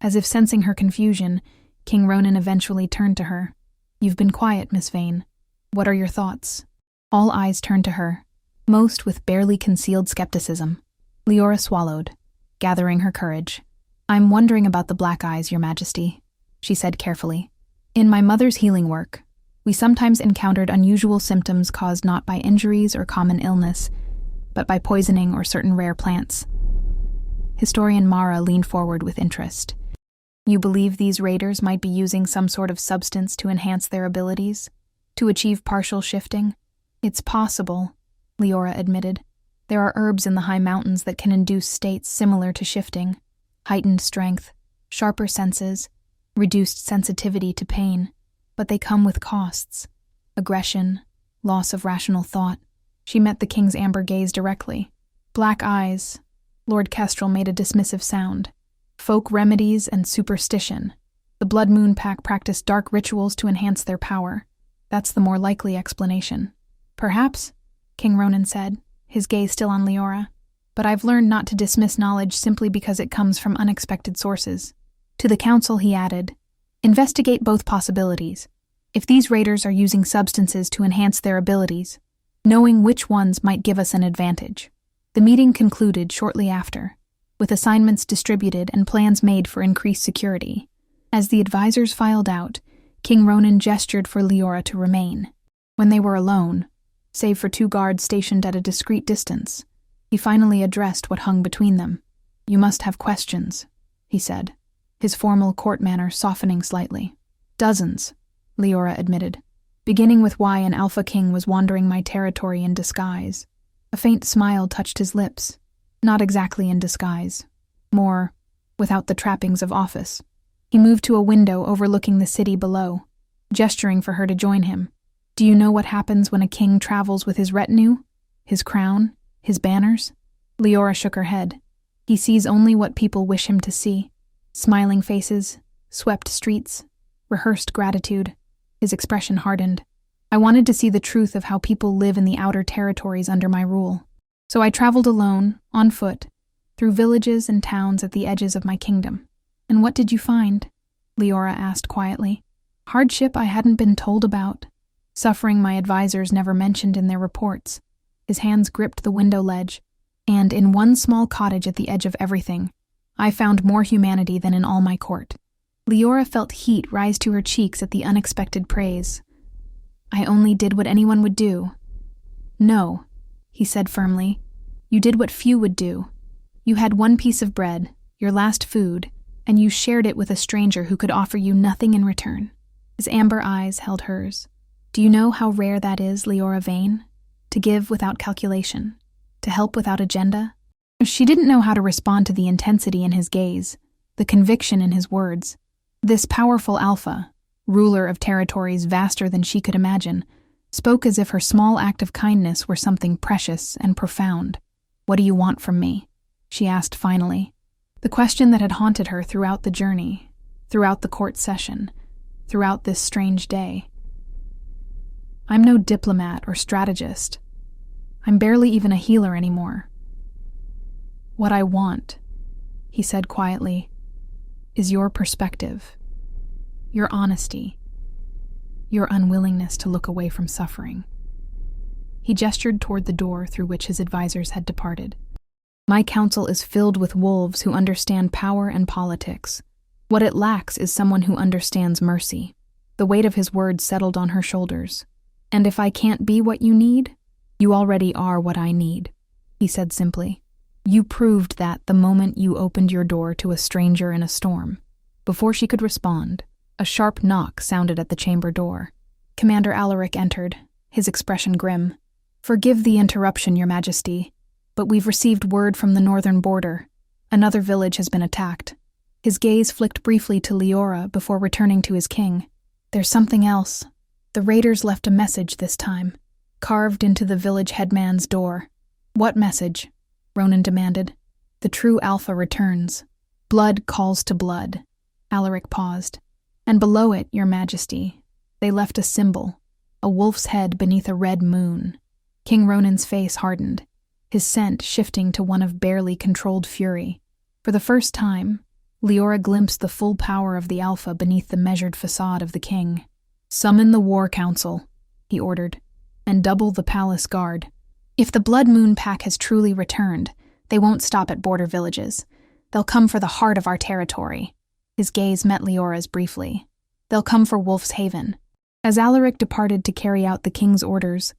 As if sensing her confusion, King Ronan eventually turned to her. You've been quiet, Miss Vane. What are your thoughts? All eyes turned to her, most with barely concealed skepticism. Leora swallowed, gathering her courage. I'm wondering about the black eyes, Your Majesty, she said carefully. In my mother's healing work, we sometimes encountered unusual symptoms caused not by injuries or common illness, but by poisoning or certain rare plants. Historian Mara leaned forward with interest. You believe these raiders might be using some sort of substance to enhance their abilities? To achieve partial shifting? It's possible, Leora admitted. There are herbs in the high mountains that can induce states similar to shifting. Heightened strength, sharper senses, reduced sensitivity to pain. But they come with costs. Aggression, loss of rational thought. She met the king's amber gaze directly. Black eyes. Lord Kestrel made a dismissive sound. Folk remedies and superstition. The Blood Moon Pack practiced dark rituals to enhance their power. That's the more likely explanation. Perhaps, King Ronan said, his gaze still on Leora. But I've learned not to dismiss knowledge simply because it comes from unexpected sources. To the council, he added, investigate both possibilities. If these raiders are using substances to enhance their abilities, knowing which ones might give us an advantage. The meeting concluded shortly after, with assignments distributed and plans made for increased security. As the advisors filed out, King Ronan gestured for Leora to remain. When they were alone, save for 2 guards stationed at a discreet distance, he finally addressed what hung between them. You must have questions, he said, his formal court manner softening slightly. Dozens, Leora admitted, beginning with why an Alpha King was wandering my territory in disguise. A faint smile touched his lips. Not exactly in disguise. More, without the trappings of office. He moved to a window overlooking the city below, gesturing for her to join him. Do Do you know what happens when a king travels with his retinue? His crown? His banners? Leora shook her head. He sees only what people wish him to see. Smiling faces, swept streets, rehearsed gratitude. His expression hardened. I wanted to see the truth of how people live in the outer territories under my rule. So I traveled alone, on foot, through villages and towns at the edges of my kingdom. And what did you find? Leora asked quietly. Hardship I hadn't been told about. Suffering my advisors never mentioned in their reports. His hands gripped the window ledge, and in one small cottage at the edge of everything, I found more humanity than in all my court. Leora felt heat rise to her cheeks at the unexpected praise. I only did what anyone would do. No, he said firmly. You did what few would do. You had one piece of bread, your last food, and you shared it with a stranger who could offer you nothing in return. His amber eyes held hers. Do you know how rare that is, Leora Vane? To give without calculation, to help without agenda? She didn't know how to respond to the intensity in his gaze, the conviction in his words. This powerful alpha, ruler of territories vaster than she could imagine, spoke as if her small act of kindness were something precious and profound. What do you want from me? She asked finally. The question that had haunted her throughout the journey, throughout the court session, throughout this strange day. I'm no diplomat or strategist. I'm barely even a healer anymore. What I want, he said quietly, is your perspective, your honesty, your unwillingness to look away from suffering. He gestured toward the door through which his advisors had departed. My council is filled with wolves who understand power and politics. What it lacks is someone who understands mercy. The weight of his words settled on her shoulders. And if I can't be what you need, you already are what I need, he said simply. You proved that the moment you opened your door to a stranger in a storm. Before she could respond, a sharp knock sounded at the chamber door. Commander Alaric entered, his expression grim. Forgive the interruption, Your Majesty, but we've received word from the northern border. Another village has been attacked. His gaze flicked briefly to Leora before returning to his king. There's something else. The raiders left a message this time, carved into the village headman's door. What message? Ronan demanded. The true Alpha returns. Blood calls to blood. Alaric paused. And below it, Your Majesty, they left a symbol, a wolf's head beneath a red moon. King Ronan's face hardened, his scent shifting to one of barely controlled fury. For the first time, Leora glimpsed the full power of the Alpha beneath the measured facade of the king. Summon the War Council, he ordered, and double the palace guard. If the Blood Moon Pack has truly returned, they won't stop at border villages. They'll come for the heart of our territory. His gaze met Leora's briefly. They'll come for Wolf's Haven. As Alaric departed to carry out the king's orders,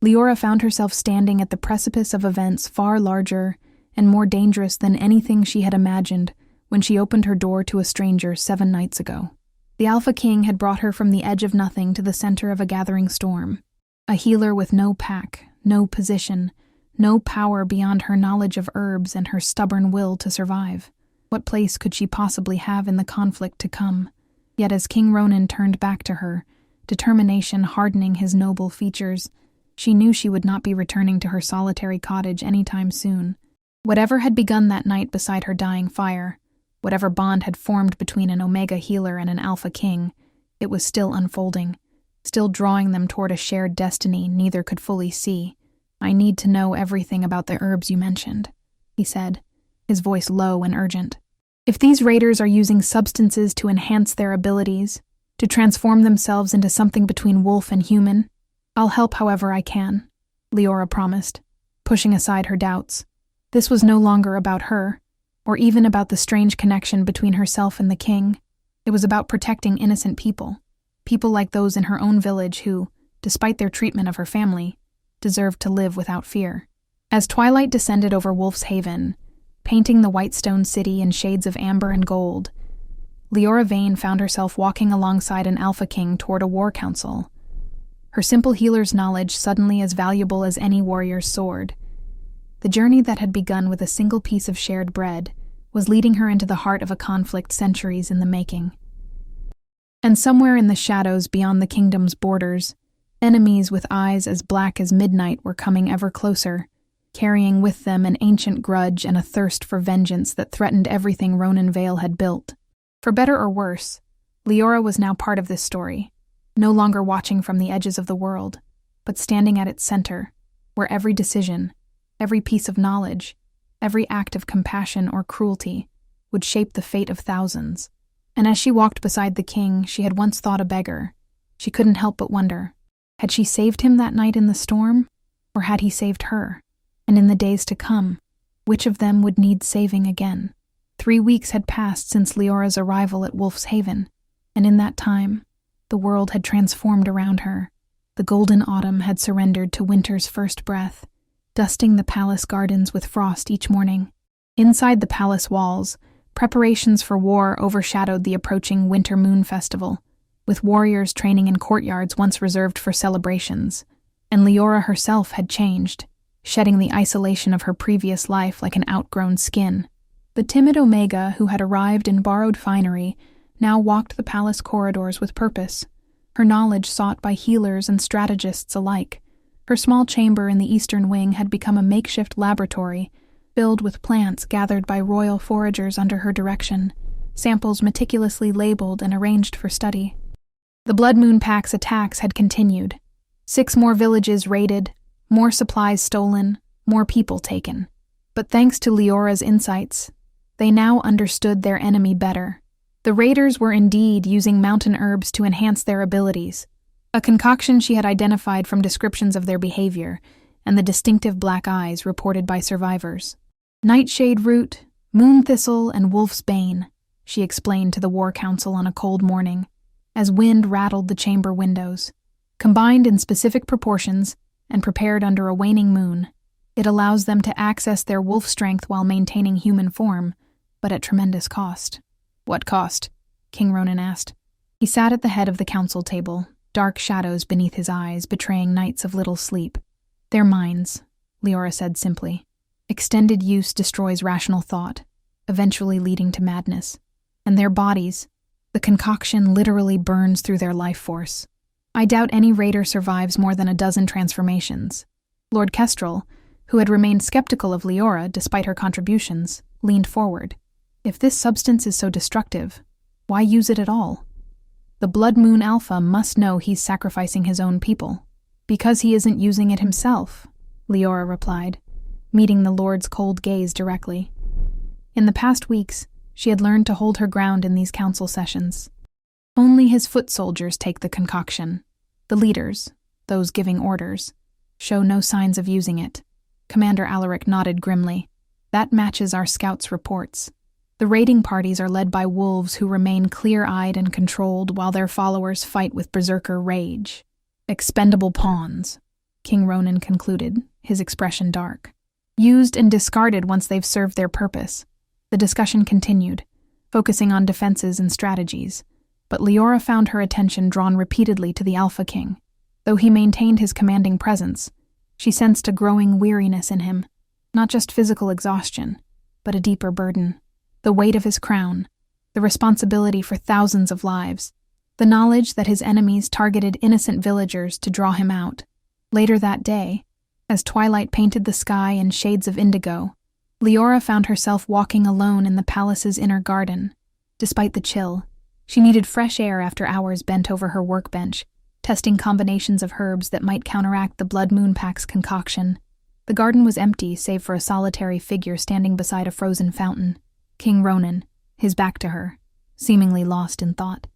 Leora found herself standing at the precipice of events far larger and more dangerous than anything she had imagined when she opened her door to a stranger 7 nights ago. The Alpha King had brought her from the edge of nothing to the center of a gathering storm. A healer with no pack, no position, no power beyond her knowledge of herbs and her stubborn will to survive. What place could she possibly have in the conflict to come? Yet as King Ronan turned back to her, determination hardening his noble features, she knew she would not be returning to her solitary cottage anytime soon. Whatever had begun that night beside her dying fire, whatever bond had formed between an Omega healer and an Alpha King, it was still unfolding, still drawing them toward a shared destiny neither could fully see. I need to know everything about the herbs you mentioned, he said, his voice low and urgent. If these raiders are using substances to enhance their abilities, to transform themselves into something between wolf and human, I'll help however I can, Leora promised, pushing aside her doubts. This was no longer about her, or even about the strange connection between herself and the king. It was about protecting innocent people, people like those in her own village who, despite their treatment of her family, deserved to live without fear. As twilight descended over Wolf's Haven, painting the white stone city in shades of amber and gold, Leora Vane found herself walking alongside an Alpha King toward a war council. Her simple healer's knowledge suddenly as valuable as any warrior's sword. The journey that had begun with a single piece of shared bread was leading her into the heart of a conflict centuries in the making. And somewhere in the shadows beyond the kingdom's borders, Enemies with eyes as black as midnight were coming ever closer, carrying with them an ancient grudge and a thirst for vengeance that threatened everything Ronan Vale had built. For better or worse, Leora was now part of this story, no longer watching from the edges of the world, but standing at its center, where every decision, every piece of knowledge, every act of compassion or cruelty would shape the fate of thousands. And as she walked beside the king she had once thought a beggar, she couldn't help but wonder, had she saved him that night in the storm, or had he saved her? And in the days to come, which of them would need saving again? 3 weeks had passed since Leora's arrival at Wolf's Haven, and in that time, the world had transformed around her. The golden autumn had surrendered to winter's first breath, dusting the palace gardens with frost each morning. Inside the palace walls, preparations for war overshadowed the approaching Winter Moon Festival, with warriors training in courtyards once reserved for celebrations. And Leora herself had changed, shedding the isolation of her previous life like an outgrown skin. The timid Omega, who had arrived in borrowed finery, now walked the palace corridors with purpose, her knowledge sought by healers and strategists alike. Her small chamber in the eastern wing had become a makeshift laboratory, filled with plants gathered by royal foragers under her direction, samples meticulously labeled and arranged for study. The Blood Moon Pack's attacks had continued. 6 more villages raided, more supplies stolen, more people taken. But thanks to Leora's insights, they now understood their enemy better. The raiders were indeed using mountain herbs to enhance their abilities, a concoction she had identified from descriptions of their behavior and the distinctive black eyes reported by survivors. Nightshade root, moon thistle, and wolf's bane, she explained to the War Council on a cold morning, as wind rattled the chamber windows. Combined in specific proportions and prepared under a waning moon, it allows them to access their wolf strength while maintaining human form, but at tremendous cost. What cost? King Ronan asked. He sat at the head of the council table, dark shadows beneath his eyes betraying nights of little sleep. Their minds, Leora said simply. Extended use destroys rational thought, eventually leading to madness. And their bodies, the concoction literally burns through their life force. I doubt any raider survives more than a dozen transformations. Lord Kestrel, who had remained skeptical of Leora despite her contributions, leaned forward. If this substance is so destructive, why use it at all? The Blood Moon Alpha must know he's sacrificing his own people. Because he isn't using it himself, Leora replied, meeting the Lord's cold gaze directly. In the past weeks, she had learned to hold her ground in these council sessions. Only his foot soldiers take the concoction. The leaders, those giving orders, show no signs of using it. Commander Alaric nodded grimly. That matches our scouts' reports. The raiding parties are led by wolves who remain clear-eyed and controlled while their followers fight with berserker rage. Expendable pawns, King Ronan concluded, his expression dark. Used and discarded once they've served their purpose. The discussion continued, focusing on defenses and strategies, but Leora found her attention drawn repeatedly to the Alpha King. Though he maintained his commanding presence, she sensed a growing weariness in him, not just physical exhaustion, but a deeper burden. The weight of his crown, the responsibility for thousands of lives, the knowledge that his enemies targeted innocent villagers to draw him out. Later that day, as twilight painted the sky in shades of indigo, Leora found herself walking alone in the palace's inner garden. Despite the chill, she needed fresh air after hours bent over her workbench, testing combinations of herbs that might counteract the Blood Moon Pack's concoction. The garden was empty save for a solitary figure standing beside a frozen fountain. King Ronan, his back to her, seemingly lost in thought.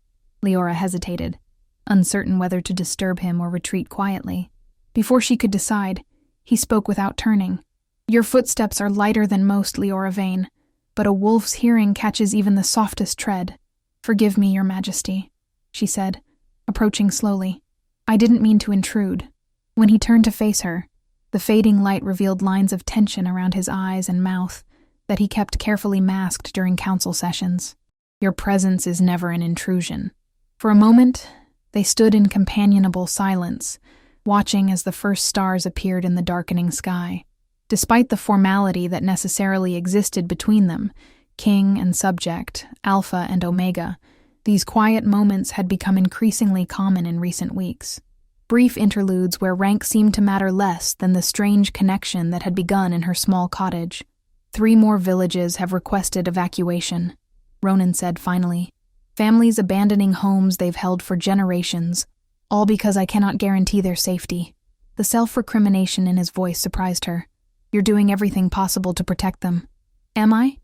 Leora hesitated, uncertain whether to disturb him or retreat quietly. Before she could decide, he spoke without turning. Your footsteps are lighter than most, Leora Vane, but a wolf's hearing catches even the softest tread. Forgive me, Your Majesty, she said, approaching slowly. I didn't mean to intrude. When he turned to face her, the fading light revealed lines of tension around his eyes and mouth that he kept carefully masked during council sessions. Your presence is never an intrusion. For a moment, they stood in companionable silence, watching as the first stars appeared in the darkening sky. Despite the formality that necessarily existed between them, king and subject, alpha and omega, these quiet moments had become increasingly common in recent weeks. brief interludes where rank seemed to matter less than the strange connection that had begun in her small cottage. 3 more villages have requested evacuation, Ronan said finally. Families abandoning homes they've held for generations, all because I cannot guarantee their safety. The self-recrimination in his voice surprised her. You're doing everything possible to protect them. Am I?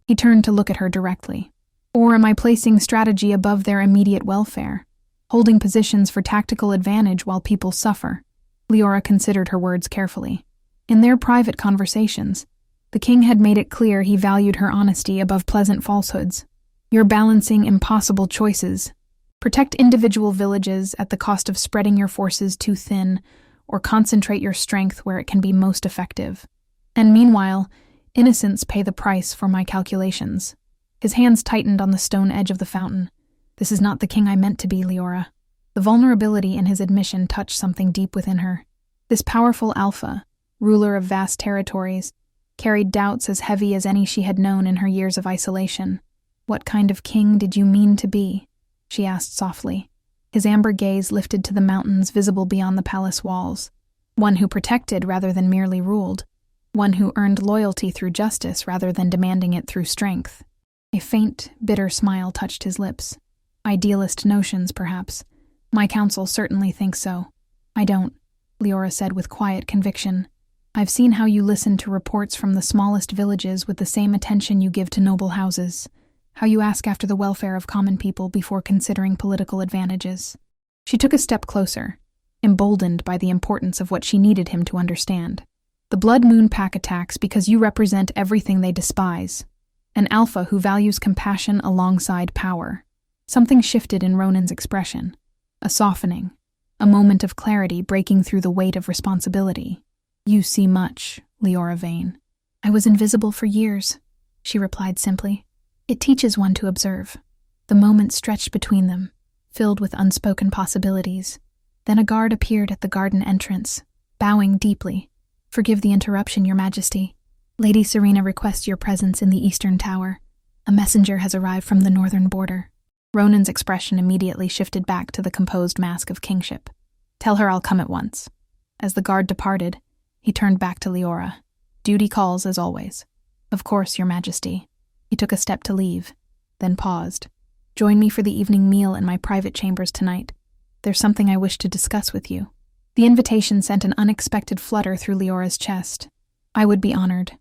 He turned to look at her directly. Or am I placing strategy above their immediate welfare, holding positions for tactical advantage while people suffer? Leora considered her words carefully. In their private conversations, the king had made it clear he valued her honesty above pleasant falsehoods. You're balancing impossible choices. Protect individual villages at the cost of spreading your forces too thin, or concentrate your strength where it can be most effective. And meanwhile, innocents pay the price for my calculations. His hands tightened on the stone edge of the fountain. This is not the king I meant to be, Leora. The vulnerability in his admission touched something deep within her. This powerful alpha, ruler of vast territories, carried doubts as heavy as any she had known in her years of isolation. What kind of king did you mean to be? She asked softly. His amber gaze lifted to the mountains visible beyond the palace walls. One who protected rather than merely ruled. One who earned loyalty through justice rather than demanding it through strength. A faint, bitter smile touched his lips. Idealist notions, perhaps. My council certainly thinks so. I don't, Leora said with quiet conviction. I've seen how you listen to reports from the smallest villages with the same attention you give to noble houses. How you ask after the welfare of common people before considering political advantages. She took a step closer, emboldened by the importance of what she needed him to understand. The Blood Moon Pack attacks because you represent everything they despise. An alpha who values compassion alongside power. Something shifted in Ronan's expression. A softening. A moment of clarity breaking through the weight of responsibility. You see much, Leora Vane. I was invisible for years, she replied simply. It teaches one to observe. The moment stretched between them, filled with unspoken possibilities. Then a guard appeared at the garden entrance, bowing deeply. Forgive the interruption, Your Majesty. Lady Serena requests your presence in the Eastern Tower. A messenger has arrived from the northern border. Ronan's expression immediately shifted back to the composed mask of kingship. Tell her I'll come at once. As the guard departed, he turned back to Leora. Duty calls as always. Of course, Your Majesty. He took a step to leave, then paused. Join me for the evening meal in my private chambers tonight. There's something I wish to discuss with you. The invitation sent an unexpected flutter through Leora's chest. I would be honored.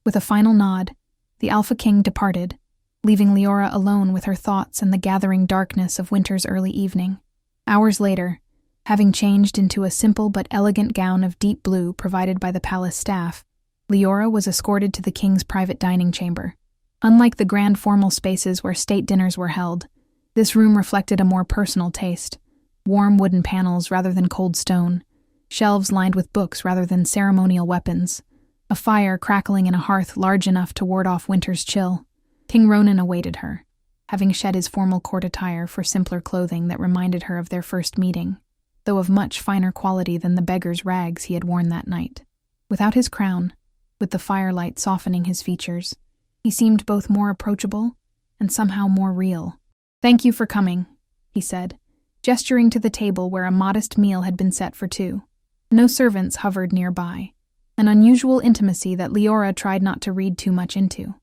With a final nod, the Alpha King departed, leaving Leora alone with her thoughts and the gathering darkness of winter's early evening. Hours later, having changed into a simple but elegant gown of deep blue provided by the palace staff, Leora was escorted to the king's private dining chamber. Unlike the grand formal spaces where state dinners were held, this room reflected a more personal taste. Warm wooden panels rather than cold stone, shelves lined with books rather than ceremonial weapons, a fire crackling in a hearth large enough to ward off winter's chill. King Ronan awaited her, having shed his formal court attire for simpler clothing that reminded her of their first meeting, though of much finer quality than the beggar's rags he had worn that night. Without his crown, with the firelight softening his features, he seemed both more approachable and somehow more real. Thank you for coming, he said, gesturing to the table where a modest meal had been set for 2. No servants hovered nearby, an unusual intimacy that Leora tried not to read too much into.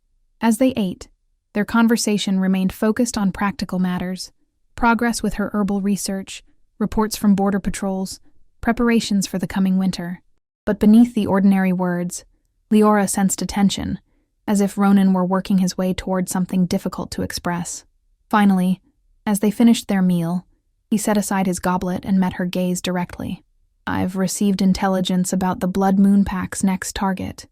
As they ate, their conversation remained focused on practical matters, progress with her herbal research, reports from border patrols, preparations for the coming winter. But beneath the ordinary words, Leora sensed a tension, as if Ronan were working his way toward something difficult to express. Finally, as they finished their meal, he set aside his goblet and met her gaze directly. I've received intelligence about the Blood Moon Pack's next target.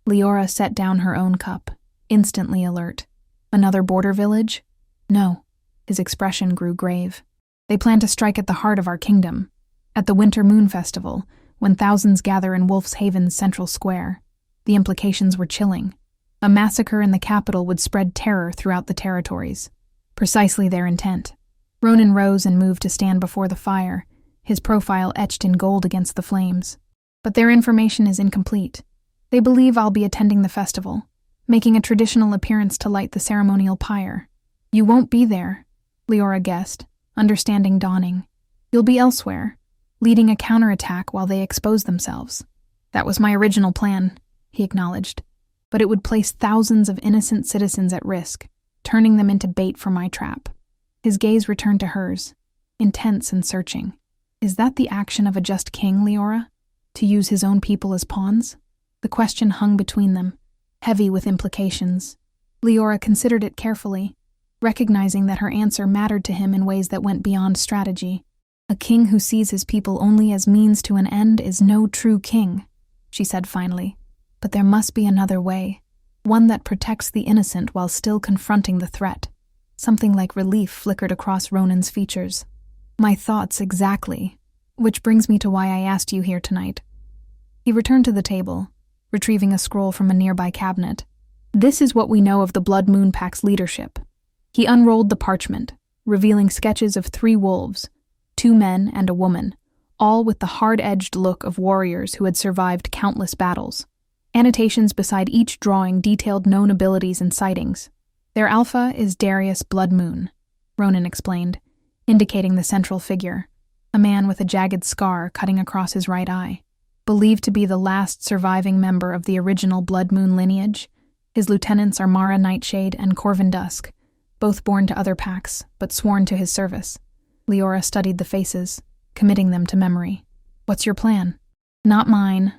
Leora set down her own cup, instantly alert. Another border village? No. His expression grew grave. They plan to strike at the heart of our kingdom, at the Winter Moon Festival, when thousands gather in Wolf's Haven's central square. The implications were chilling. A massacre in the capital would spread terror throughout the territories. Precisely their intent. Ronan rose and moved to stand before the fire, his profile etched in gold against the flames. But their information is incomplete. They believe I'll be attending the festival, making a traditional appearance to light the ceremonial pyre. You won't be there, Leora guessed, understanding dawning. You'll be elsewhere. leading a counterattack while they exposed themselves. That was my original plan, he acknowledged, but it would place thousands of innocent citizens at risk, turning them into bait for my trap. His gaze returned to hers, intense and searching. Is that the action of a just king, Leora? To use his own people as pawns? The question hung between them, heavy with implications. Leora considered it carefully, recognizing that her answer mattered to him in ways that went beyond strategy. A king who sees his people only as means to an end is no true king, she said finally. But there must be another way, one that protects the innocent while still confronting the threat. Something like relief flickered across Ronan's features. My thoughts exactly, which brings me to why I asked you here tonight. He returned to the table, retrieving a scroll from a nearby cabinet. This is what we know of the Blood Moon Pack's leadership. He unrolled the parchment, revealing sketches of 3 wolves, 2 men and a woman, all with the hard-edged look of warriors who had survived countless battles. Annotations beside each drawing detailed known abilities and sightings. Their alpha is Darius Blood Moon, Ronan explained, indicating the central figure, a man with a jagged scar cutting across his right eye. Believed to be the last surviving member of the original Blood Moon lineage, his lieutenants are Mara Nightshade and Corvin Dusk, both born to other packs, but sworn to his service. Leora studied the faces, committing them to memory. What's your plan? Not mine,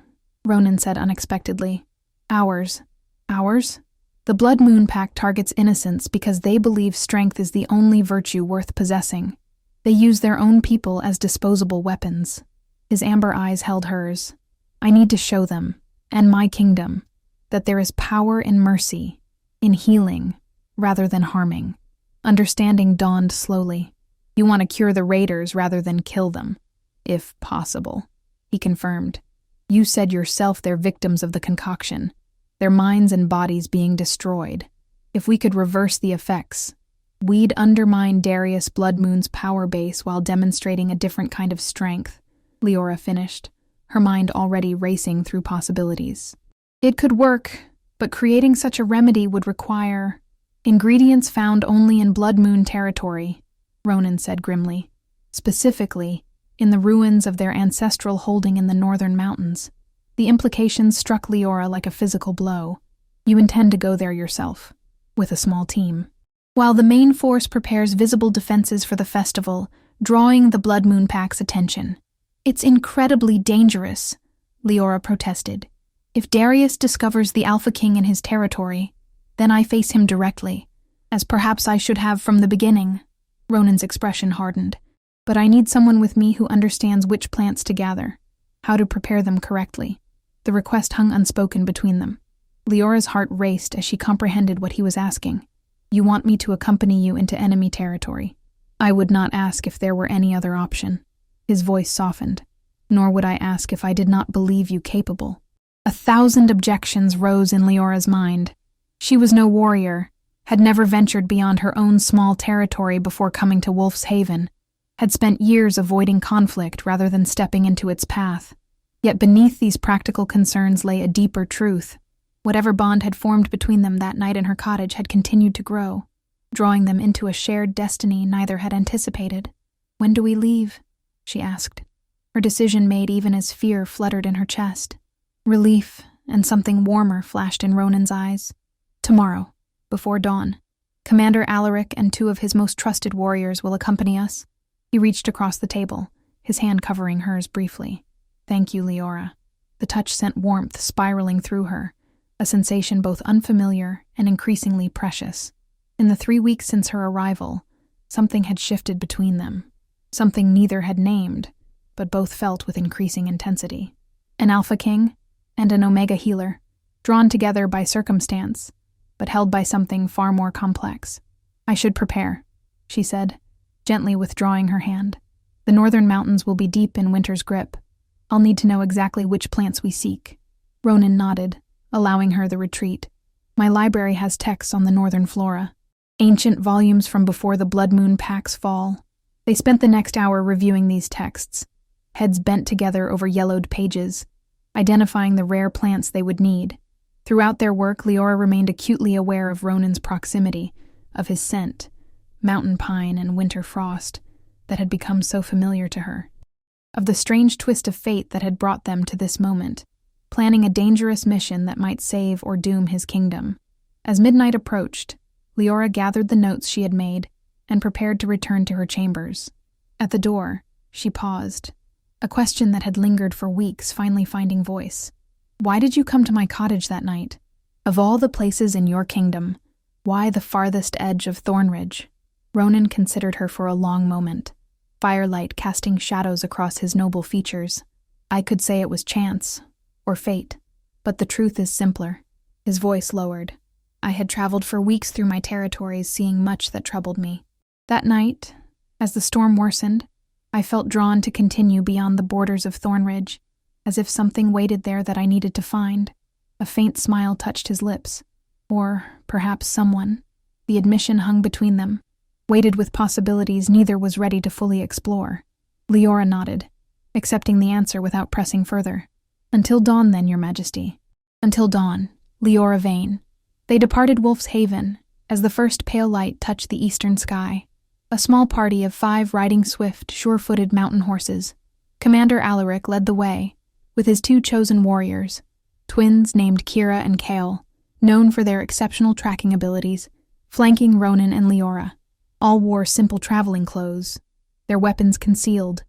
Ronan said unexpectedly. Ours. Ours? The Blood Moon Pack targets innocents because they believe strength is the only virtue worth possessing. They use their own people as disposable weapons. His amber eyes held hers. I need to show them, and my kingdom, that there is power in mercy, in healing, rather than harming. Understanding dawned slowly. You want to cure the raiders rather than kill them, if possible, he confirmed. You said yourself they're victims of the concoction, their minds and bodies being destroyed. If we could reverse the effects, we'd undermine Darius Blood Moon's power base while demonstrating a different kind of strength, Leora finished, her mind already racing through possibilities. It could work, but creating such a remedy would require ingredients found only in Blood Moon territory, Ronan said grimly. Specifically, in the ruins of their ancestral holding in the northern mountains. The implications struck Leora like a physical blow. You intend to go there yourself, with a small team. While the main force prepares visible defenses for the festival, drawing the Blood Moon Pack's attention. It's incredibly dangerous, Leora protested. If Darius discovers the Alpha King in his territory, then I face him directly, as perhaps I should have from the beginning. Ronan's expression hardened. But I need someone with me who understands which plants to gather, how to prepare them correctly. The request hung unspoken between them. Leora's heart raced as she comprehended what he was asking. You want me to accompany you into enemy territory. I would not ask if there were any other option. His voice softened. Nor would I ask if I did not believe you capable. 1,000 objections rose in Leora's mind. She was no warrior, had never ventured beyond her own small territory before coming to Wolf's Haven, had spent years avoiding conflict rather than stepping into its path. Yet beneath these practical concerns lay a deeper truth. Whatever bond had formed between them that night in her cottage had continued to grow, drawing them into a shared destiny neither had anticipated. When do we leave? She asked, her decision made even as fear fluttered in her chest. Relief and something warmer flashed in Ronan's eyes. Tomorrow, before dawn. Commander Alaric and 2 of his most trusted warriors will accompany us. He reached across the table, his hand covering hers briefly. Thank you, Leora. The touch sent warmth spiraling through her, a sensation both unfamiliar and increasingly precious. In the 3 weeks since her arrival, something had shifted between them. Something neither had named, but both felt with increasing intensity. An Alpha King and an Omega Healer, drawn together by circumstance, but held by something far more complex. I should prepare, she said, gently withdrawing her hand. The northern mountains will be deep in winter's grip. I'll need to know exactly which plants we seek. Ronan nodded, allowing her the retreat. My library has texts on the northern flora, ancient volumes from before the Blood Moon Pack's fall. They spent the next hour reviewing these texts, heads bent together over yellowed pages, identifying the rare plants they would need. Throughout their work, Leora remained acutely aware of Ronan's proximity, of his scent, mountain pine and winter frost, that had become so familiar to her. of the strange twist of fate that had brought them to this moment, planning a dangerous mission that might save or doom his kingdom. As midnight approached, Leora gathered the notes she had made and prepared to return to her chambers. At the door, she paused, a question that had lingered for weeks finally finding voice. "Why did you come to my cottage that night? Of all the places in your kingdom, why the farthest edge of Thornridge?" Ronan considered her for a long moment, firelight casting shadows across his noble features. "I could say it was chance, or fate, but the truth is simpler." His voice lowered. "I had traveled for weeks through my territories, seeing much that troubled me. That night, as the storm worsened, I felt drawn to continue beyond the borders of Thornridge, as if something waited there that I needed to find." A faint smile touched his lips. Or perhaps someone. The admission hung between them, weighted with possibilities neither was ready to fully explore. Leora nodded, accepting the answer without pressing further. "Until dawn, then, Your Majesty." "Until dawn." Leora Vane. They departed Wolf's Haven as the first pale light touched the eastern sky. A small party of 5 riding swift, sure-footed mountain horses. Commander Alaric led the way, with his 2 chosen warriors, twins named Kira and Kale, known for their exceptional tracking abilities, flanking Ronan and Leora. All wore simple traveling clothes, their weapons concealed,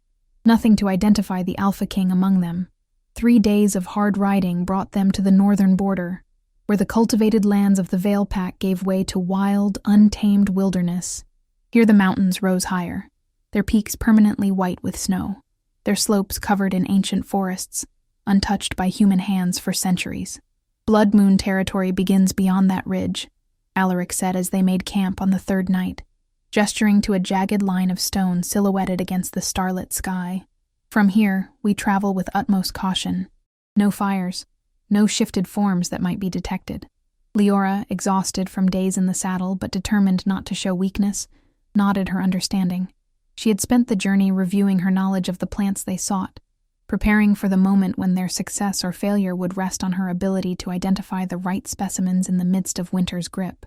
nothing to identify the Alpha King among them. 3 days of hard riding brought them to the northern border, where the cultivated lands of the Vale Pack gave way to wild, untamed wilderness. Here the mountains rose higher, their peaks permanently white with snow, their slopes covered in ancient forests, untouched by human hands for centuries. "Blood Moon territory begins beyond that ridge," Alaric said as they made camp on the 3rd night, gesturing to a jagged line of stone silhouetted against the starlit sky. "From here, we travel with utmost caution. No fires, no shifted forms that might be detected." Leora, exhausted from days in the saddle but determined not to show weakness, nodded her understanding. She had spent the journey reviewing her knowledge of the plants they sought, preparing for the moment when their success or failure would rest on her ability to identify the right specimens in the midst of winter's grip.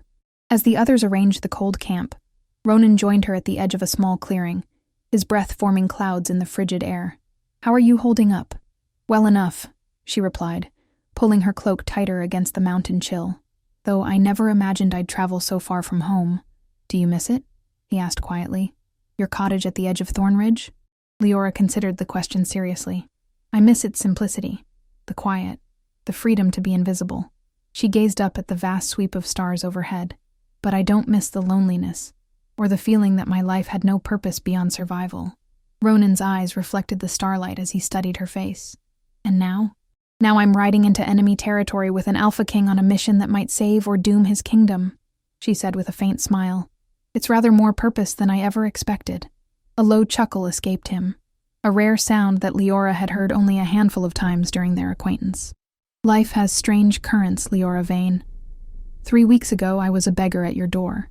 As the others arranged the cold camp, Ronan joined her at the edge of a small clearing, his breath forming clouds in the frigid air. "How are you holding up?" "Well enough," she replied, pulling her cloak tighter against the mountain chill. "Though I never imagined I'd travel so far from home. Do you miss it?" he asked quietly. "Your cottage at the edge of Thornridge?" Leora considered the question seriously. "I miss its simplicity, the quiet, the freedom to be invisible." She gazed up at the vast sweep of stars overhead. "But I don't miss the loneliness, or the feeling that my life had no purpose beyond survival." Ronan's eyes reflected the starlight as he studied her face. "And now? Now I'm riding into enemy territory with an Alpha King on a mission that might save or doom his kingdom," she said with a faint smile. "It's rather more purpose than I ever expected." A low chuckle escaped him, a rare sound that Leora had heard only a handful of times during their acquaintance. "Life has strange currents, Leora Vane. 3 weeks ago I was a beggar at your door.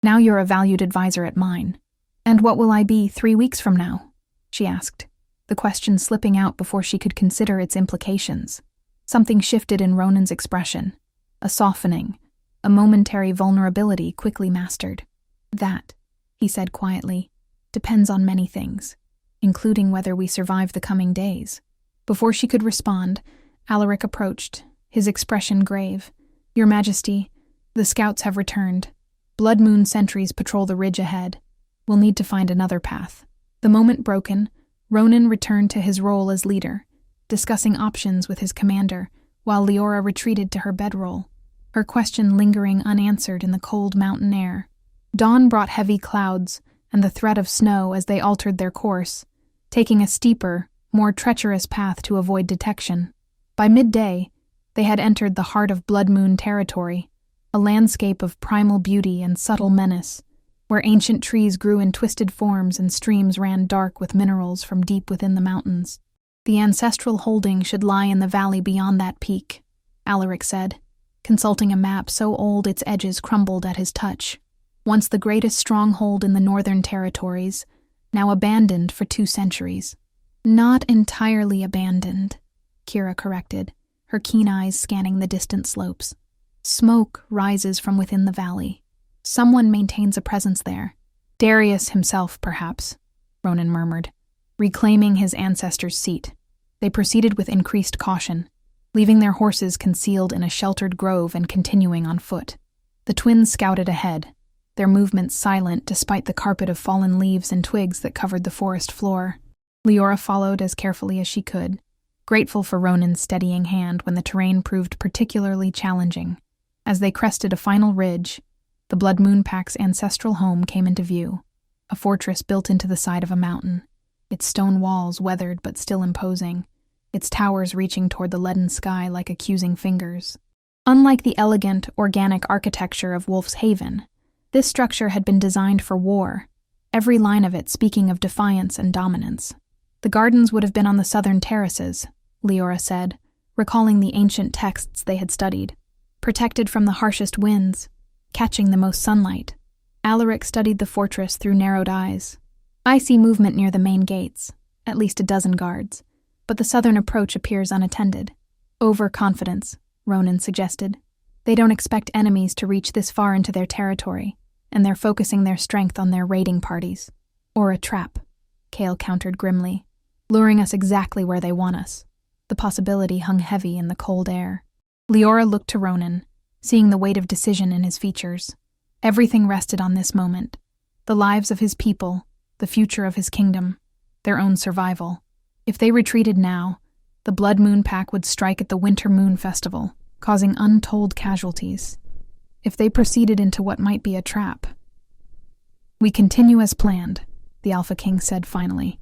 Now you're a valued advisor at mine. And what will I be 3 weeks from now?" she asked, the question slipping out before she could consider its implications. Something shifted in Ronan's expression, a softening, a momentary vulnerability quickly mastered. "That," he said quietly, "depends on many things, including whether we survive the coming days." Before she could respond, Alaric approached, his expression grave. "Your Majesty, the scouts have returned. Blood Moon sentries patrol the ridge ahead. We'll need to find another path." The moment broken, Ronan returned to his role as leader, discussing options with his commander, while Leora retreated to her bedroll, her question lingering unanswered in the cold mountain air. Dawn brought heavy clouds and the threat of snow as they altered their course, taking a steeper, more treacherous path to avoid detection. By midday, they had entered the heart of Blood Moon territory, a landscape of primal beauty and subtle menace, where ancient trees grew in twisted forms and streams ran dark with minerals from deep within the mountains. "The ancestral holding should lie in the valley beyond that peak," Alaric said, consulting a map so old its edges crumbled at his touch. "Once the greatest stronghold in the northern territories, now abandoned for 2 centuries. "Not entirely abandoned," Kira corrected, her keen eyes scanning the distant slopes. "Smoke rises from within the valley. Someone maintains a presence there. Darius himself, perhaps," Ronan murmured. reclaiming his ancestors' seat. They proceeded with increased caution, leaving their horses concealed in a sheltered grove and continuing on foot. The twins scouted ahead, their movements silent despite the carpet of fallen leaves and twigs that covered the forest floor. Leora followed as carefully as she could, grateful for Ronan's steadying hand when the terrain proved particularly challenging. As they crested a final ridge, the Blood Moon Pack's ancestral home came into view, a fortress built into the side of a mountain, its stone walls weathered but still imposing, its towers reaching toward the leaden sky like accusing fingers. Unlike the elegant, organic architecture of Wolf's Haven, this structure had been designed for war, every line of it speaking of defiance and dominance. The gardens would have been on the southern terraces, Leora said, recalling the ancient texts they had studied, protected from the harshest winds, catching the most sunlight. Alaric studied the fortress through narrowed eyes. I see movement near the main gates, at least a dozen guards, but the southern approach appears unattended. Overconfidence, Ronan suggested. They don't expect enemies to reach this far into their territory, and they're focusing their strength on their raiding parties. Or a trap, Cale countered grimly, luring us exactly where they want us. The possibility hung heavy in the cold air. Leora looked to Ronan, seeing the weight of decision in his features. Everything rested on this moment. The lives of his people, the future of his kingdom, their own survival. If they retreated now, the Blood Moon Pack would strike at the Winter Moon Festival, causing untold casualties. If they proceeded into what might be a trap. "We continue as planned," the Alpha King said finally.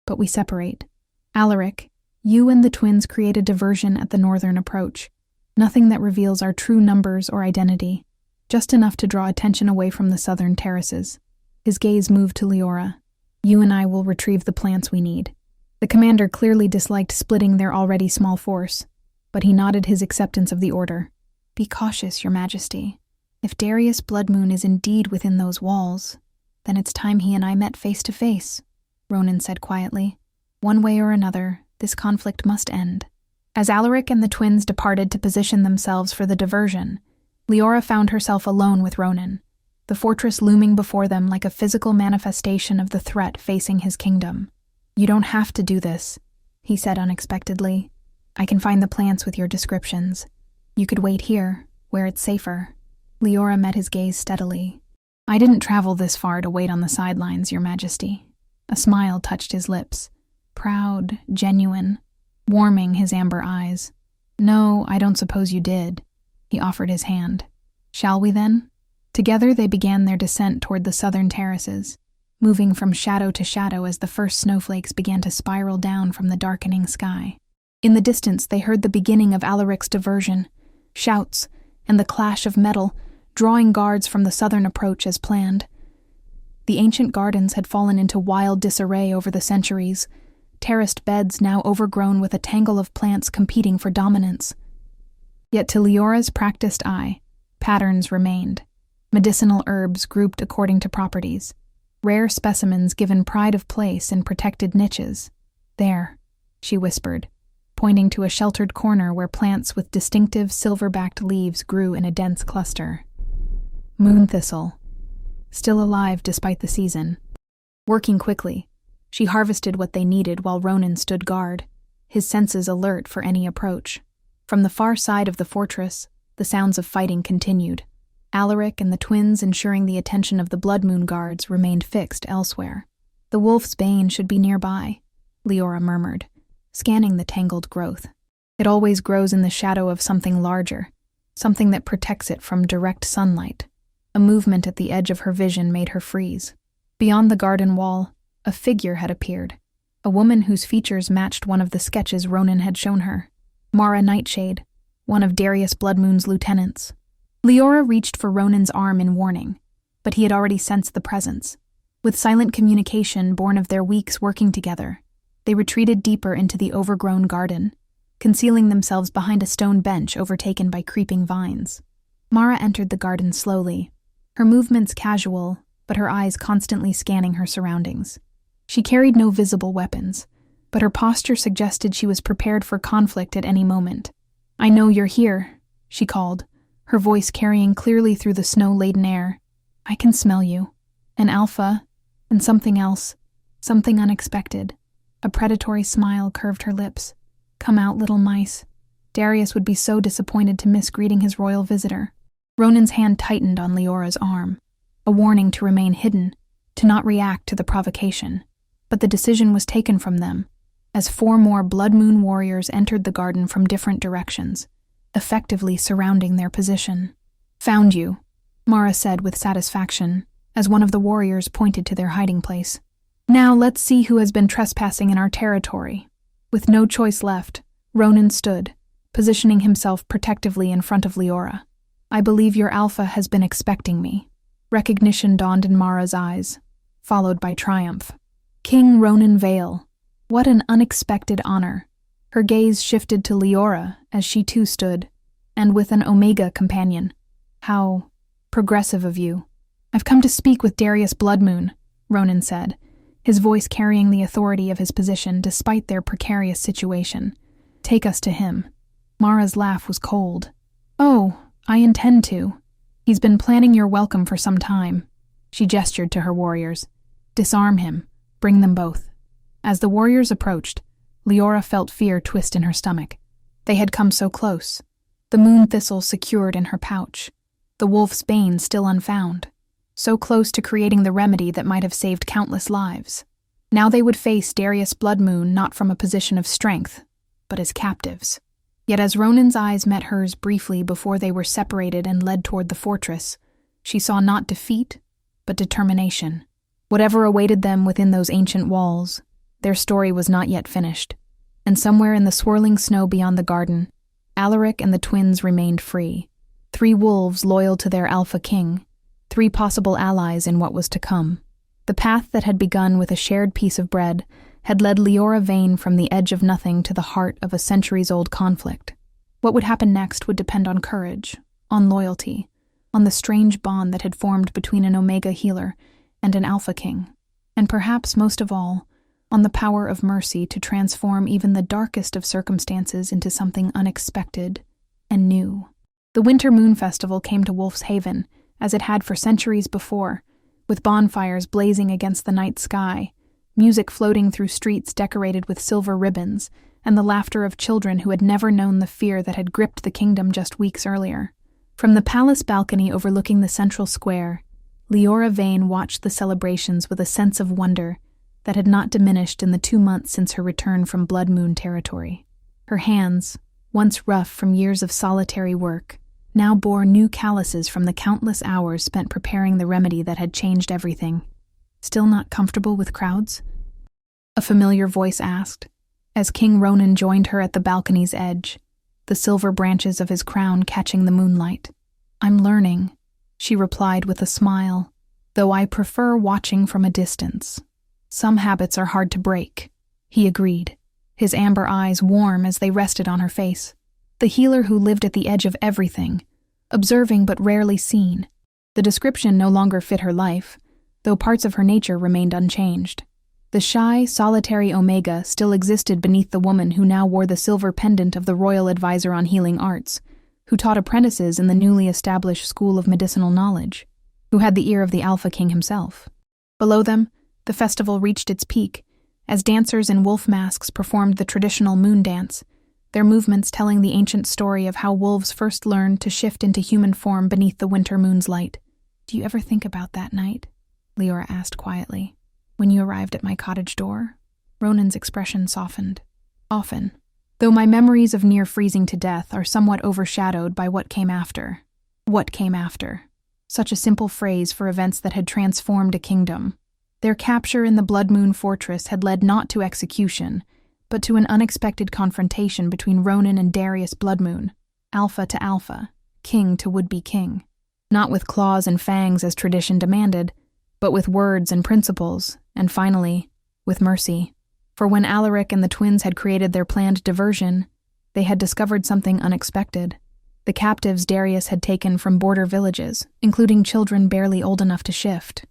"But we separate. Alaric, you and the twins create a diversion at the northern approach. Nothing that reveals our true numbers or identity, just enough to draw attention away from the southern terraces." His gaze moved to Leora. "You and I will retrieve the plants we need." The commander clearly disliked splitting their already small force, but he nodded his acceptance of the order. "Be cautious, Your Majesty. If Darius Bloodmoon is indeed within those walls, then it's time he and I met face to face," Ronan said quietly. "One way or another, this conflict must end." As Alaric and the twins departed to position themselves for the diversion, Leora found herself alone with Ronan, the fortress looming before them like a physical manifestation of the threat facing his kingdom. "You don't have to do this," he said unexpectedly. "I can find the plants with your descriptions. You could wait here, where it's safer." Leora met his gaze steadily. "I didn't travel this far to wait on the sidelines, Your Majesty." A smile touched his lips, proud, genuine, warming his amber eyes. "No, I don't suppose you did." He offered his hand. "Shall we then?" Together they began their descent toward the southern terraces, moving from shadow to shadow as the first snowflakes began to spiral down from the darkening sky. In the distance they heard the beginning of Alaric's diversion, shouts, and the clash of metal, drawing guards from the southern approach as planned. The ancient gardens had fallen into wild disarray over the centuries, terraced beds now overgrown with a tangle of plants competing for dominance. Yet to Leora's practiced eye, patterns remained. Medicinal herbs grouped according to properties, rare specimens given pride of place in protected niches. "There," she whispered, pointing to a sheltered corner where plants with distinctive silver-backed leaves grew in a dense cluster. Moon thistle, still alive despite the season. Working quickly, she harvested what they needed while Ronan stood guard, his senses alert for any approach. From the far side of the fortress, the sounds of fighting continued, Alaric and the twins ensuring the attention of the Blood Moon guards remained fixed elsewhere. "The wolf's bane should be nearby," Leora murmured, scanning the tangled growth. "It always grows in the shadow of something larger, something that protects it from direct sunlight." A movement at the edge of her vision made her freeze. Beyond the garden wall, a figure had appeared, a woman whose features matched one of the sketches Ronan had shown her. Mara Nightshade, one of Darius Bloodmoon's lieutenants. Leora reached for Ronan's arm in warning, but he had already sensed the presence. With silent communication born of their weeks working together, they retreated deeper into the overgrown garden, concealing themselves behind a stone bench overtaken by creeping vines. Mara entered the garden slowly, her movements casual, but her eyes constantly scanning her surroundings. She carried no visible weapons, but her posture suggested she was prepared for conflict at any moment. "I know you're here," she called, her voice carrying clearly through the snow-laden air. "I can smell you. An alpha, and something else Something unexpected. A predatory smile curved her lips. Come out, little mice. Darius would be so disappointed to miss greeting his royal visitor. Ronan's hand tightened on Leora's arm, a warning to remain hidden, to not react to the provocation. But the decision was taken from them, as 4 more Blood Moon warriors entered the garden from different directions, effectively surrounding their position. Found you, Mara said with satisfaction, as one of the warriors pointed to their hiding place. Now let's see who has been trespassing in our territory. With no choice left, Ronan stood, positioning himself protectively in front of Leora. I believe your alpha has been expecting me. Recognition dawned in Mara's eyes, followed by triumph. King Ronan Vale. What an unexpected honor. Her gaze shifted to Leora as she too stood, and with an Omega companion. How progressive of you. I've come to speak with Darius Bloodmoon, Ronan said, his voice carrying the authority of his position despite their precarious situation. Take us to him. Mara's laugh was cold. Oh, I intend to. He's been planning your welcome for some time. She gestured to her warriors. Disarm him. Bring them both. As the warriors approached, Leora felt fear twist in her stomach. They had come so close. The moon thistle secured in her pouch. The wolf's bane still unfound. So close to creating the remedy that might have saved countless lives. Now they would face Darius Bloodmoon not from a position of strength, but as captives. Yet as Ronan's eyes met hers briefly before they were separated and led toward the fortress, she saw not defeat, but determination. Whatever awaited them within those ancient walls, their story was not yet finished. And somewhere in the swirling snow beyond the garden, Alaric and the twins remained free. 3 wolves loyal to their alpha king, 3 possible allies in what was to come. The path that had begun with a shared piece of bread had led Leora Vane from the edge of nothing to the heart of a centuries-old conflict. What would happen next would depend on courage, on loyalty, on the strange bond that had formed between an Omega healer and an Alpha King, and perhaps most of all, on the power of mercy to transform even the darkest of circumstances into something unexpected and new. The Winter Moon Festival came to Wolf's Haven, as it had for centuries before, with bonfires blazing against the night sky, music floating through streets decorated with silver ribbons, and the laughter of children who had never known the fear that had gripped the kingdom just weeks earlier. From the palace balcony overlooking the central square, Leora Vane watched the celebrations with a sense of wonder that had not diminished in the 2 months since her return from Blood Moon territory. Her hands, once rough from years of solitary work, now bore new calluses from the countless hours spent preparing the remedy that had changed everything. Still not comfortable with crowds? A familiar voice asked, as King Ronan joined her at the balcony's edge, the silver branches of his crown catching the moonlight. I'm learning, she replied with a smile, though I prefer watching from a distance. Some habits are hard to break, he agreed, his amber eyes warm as they rested on her face. The healer who lived at the edge of everything, observing but rarely seen. The description no longer fit her life, though parts of her nature remained unchanged. The shy, solitary Omega still existed beneath the woman who now wore the silver pendant of the Royal Advisor on Healing Arts, who taught apprentices in the newly established School of Medicinal Knowledge, who had the ear of the Alpha King himself. Below them, the festival reached its peak, as dancers in wolf masks performed the traditional moon dance, their movements telling the ancient story of how wolves first learned to shift into human form beneath the winter moon's light. Do you ever think about that night? Leora asked quietly. When you arrived at my cottage door? Ronan's expression softened. Often, though my memories of near freezing to death are somewhat overshadowed by what came after. What came after? Such a simple phrase for events that had transformed a kingdom. Their capture in the Blood Moon Fortress had led not to execution, but to an unexpected confrontation between Ronan and Darius Bloodmoon, alpha to alpha, king to would-be king. Not with claws and fangs as tradition demanded, but with words and principles, and finally, with mercy. For when Alaric and the twins had created their planned diversion, they had discovered something unexpected. The captives Darius had taken from border villages, including children barely old enough to shift.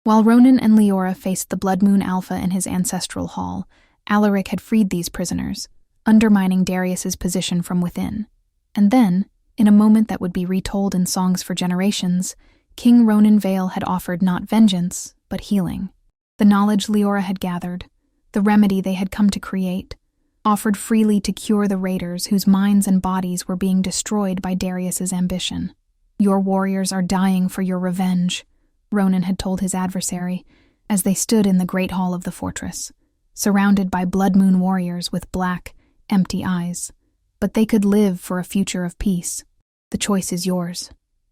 While Ronan and Leora faced the Blood Moon Alpha in his ancestral hall, Alaric had freed these prisoners, undermining Darius's position from within. And then, in a moment that would be retold in songs for generations, King Ronan Vale had offered not vengeance, but healing. The knowledge Leora had gathered, the remedy they had come to create, offered freely to cure the raiders whose minds and bodies were being destroyed by Darius's ambition. "Your warriors are dying for your revenge," Ronan had told his adversary as they stood in the great hall of the fortress, surrounded by blood moon warriors with black, empty eyes. "But they could live for a future of peace. The choice is yours."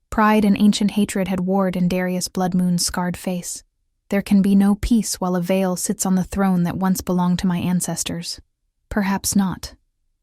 Pride and ancient hatred had warred in Darius Blood Moon's scarred face. "There can be no peace while a veil sits on the throne that once belonged to my ancestors." "Perhaps not,"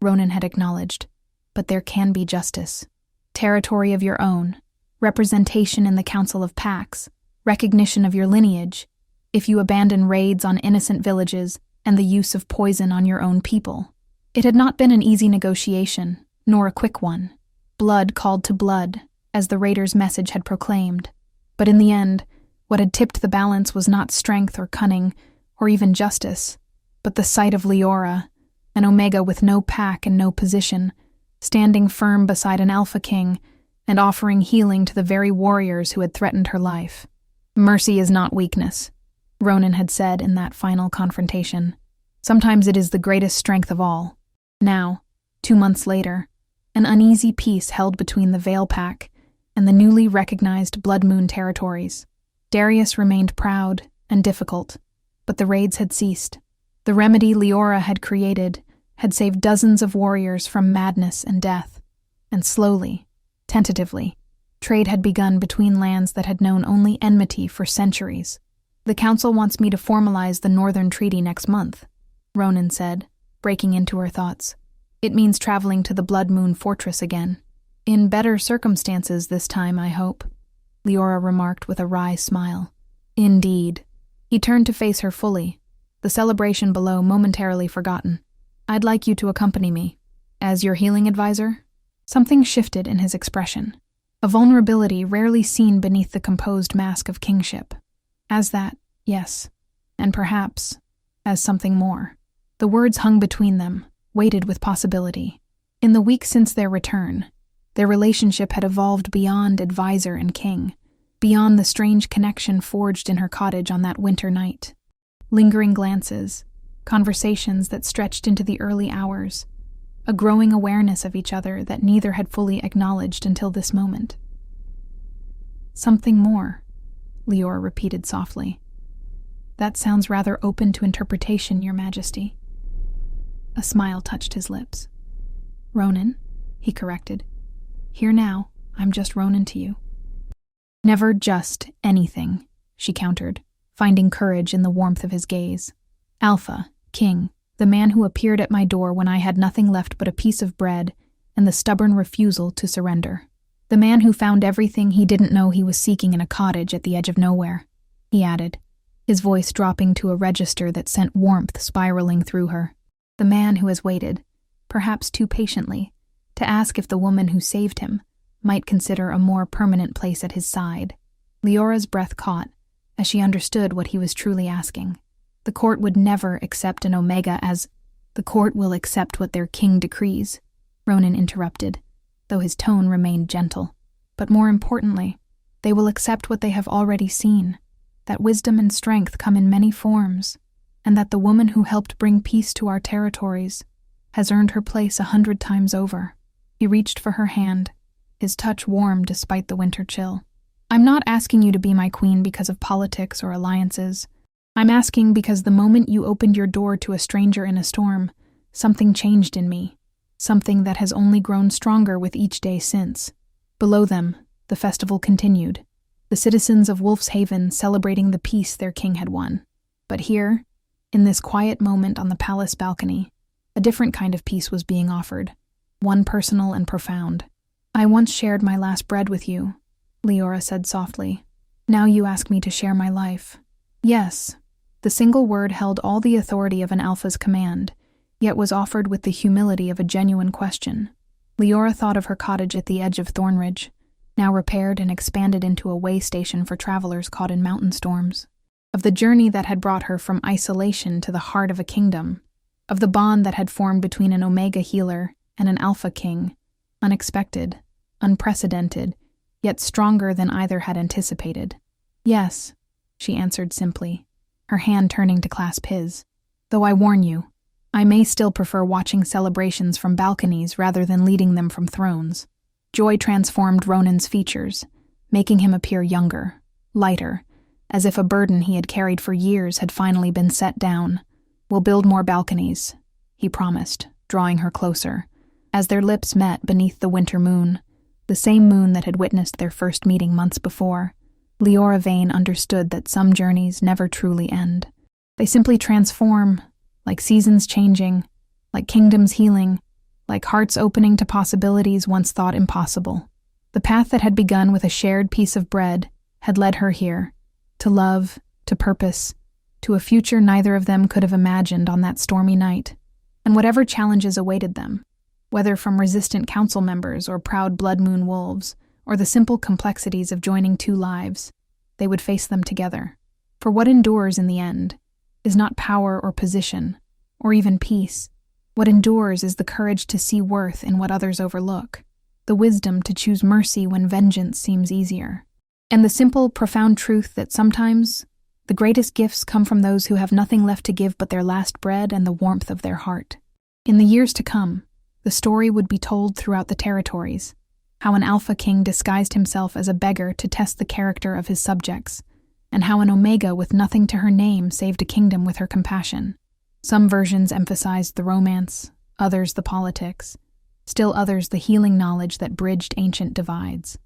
Ronan had acknowledged, "but there can be justice. Territory of your own, representation in the Council of Pacts, recognition of your lineage, if you abandon raids on innocent villages and the use of poison on your own people." It had not been an easy negotiation, nor a quick one. Blood called to blood, as the raiders' message had proclaimed. But in the end, what had tipped the balance was not strength or cunning, or even justice, but the sight of Leora, an Omega with no pack and no position, standing firm beside an Alpha King and offering healing to the very warriors who had threatened her life. "Mercy is not weakness," Ronan had said in that final confrontation. "Sometimes it is the greatest strength of all." Now, 2 months later, an uneasy peace held between the Veil Pack and the newly recognized Blood Moon territories. Darius remained proud and difficult, but the raids had ceased. The remedy Leora had created had saved dozens of warriors from madness and death, and slowly, tentatively, trade had begun between lands that had known only enmity for centuries. "The Council wants me to formalize the Northern Treaty next month," Ronan said, breaking into her thoughts. "It means traveling to the Blood Moon Fortress again. In better circumstances this time, I hope," Leora remarked with a wry smile. "Indeed." He turned to face her fully, the celebration below momentarily forgotten. "I'd like you to accompany me. As your healing advisor?" Something shifted in his expression, a vulnerability rarely seen beneath the composed mask of kingship. "As that, yes, and perhaps as something more." The words hung between them, weighted with possibility. In the weeks since their return, their relationship had evolved beyond advisor and king, beyond the strange connection forged in her cottage on that winter night. Lingering glances, conversations that stretched into the early hours, a growing awareness of each other that neither had fully acknowledged until this moment. "Something more," Leora repeated softly. "That sounds rather open to interpretation, Your Majesty." A smile touched his lips. "Ronan," he corrected. "Here now, I'm just Ronan to you." "Never just anything," she countered, finding courage in the warmth of his gaze. "Alpha, King, the man who appeared at my door when I had nothing left but a piece of bread and the stubborn refusal to surrender. The man who found everything he didn't know he was seeking in a cottage at the edge of nowhere," he added, his voice dropping to a register that sent warmth spiraling through her. "The man who has waited, perhaps too patiently, to ask if the woman who saved him might consider a more permanent place at his side." Leora's breath caught as she understood what he was truly asking. "The court would never accept an Omega as—" "The court will accept what their king decrees," Ronan interrupted, though his tone remained gentle. "But more importantly, they will accept what they have already seen, that wisdom and strength come in many forms, and that the woman who helped bring peace to our territories has earned her place 100 times over." He reached for her hand, his touch warm despite the winter chill. "I'm not asking you to be my queen because of politics or alliances. I'm asking because the moment you opened your door to a stranger in a storm, something changed in me, something that has only grown stronger with each day since." Below them, the festival continued, the citizens of Wolf's Haven celebrating the peace their king had won. But here, in this quiet moment on the palace balcony, a different kind of peace was being offered, one personal and profound. "I once shared my last bread with you," Leora said softly. "Now you ask me to share my life." Yes, the single word held all the authority of an Alpha's command, yet was offered with the humility of a genuine question. Leora thought of her cottage at the edge of Thornridge, now repaired and expanded into a way station for travelers caught in mountain storms, of the journey that had brought her from isolation to the heart of a kingdom, of the bond that had formed between an Omega healer and an Alpha King, unexpected, unprecedented, yet stronger than either had anticipated. "Yes," she answered simply, her hand turning to clasp his. Though I warn you, I may still prefer watching celebrations from balconies rather than leading them from thrones. Joy transformed Ronan's features, making him appear younger, lighter, as if a burden he had carried for years had finally been set down. We'll build more balconies, he promised, drawing her closer. As their lips met beneath the winter moon, the same moon that had witnessed their first meeting months before, Leora Vane understood that some journeys never truly end. They simply transform, like seasons changing, like kingdoms healing, like hearts opening to possibilities once thought impossible. The path that had begun with a shared piece of bread had led her here, to love, to purpose, to a future neither of them could have imagined on that stormy night. And whatever challenges awaited them, whether from resistant council members or proud blood moon wolves, or the simple complexities of joining two lives, they would face them together. For what endures in the end is not power or position, or even peace. What endures is the courage to see worth in what others overlook, the wisdom to choose mercy when vengeance seems easier, and the simple, profound truth that sometimes the greatest gifts come from those who have nothing left to give but their last bread and the warmth of their heart. In the years to come, the story would be told throughout the territories, how an Alpha King disguised himself as a beggar to test the character of his subjects, and how an Omega with nothing to her name saved a kingdom with her compassion. Some versions emphasized the romance, others the politics, still others the healing knowledge that bridged ancient divides.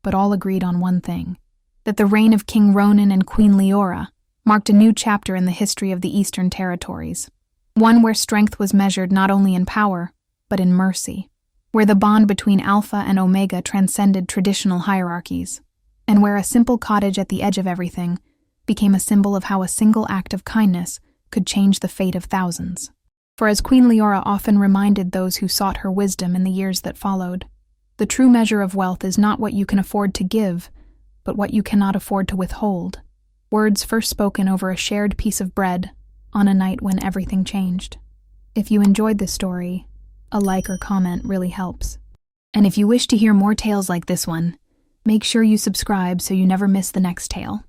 But all agreed on one thing, that the reign of King Ronan and Queen Leora marked a new chapter in the history of the Eastern Territories, one where strength was measured not only in power, but in mercy, where the bond between Alpha and Omega transcended traditional hierarchies, and where a simple cottage at the edge of everything became a symbol of how a single act of kindness could change the fate of thousands. For as Queen Leora often reminded those who sought her wisdom in the years that followed, the true measure of wealth is not what you can afford to give, but what you cannot afford to withhold. Words first spoken over a shared piece of bread on a night when everything changed. If you enjoyed this story, a like or comment really helps. And if you wish to hear more tales like this one, make sure you subscribe so you never miss the next tale.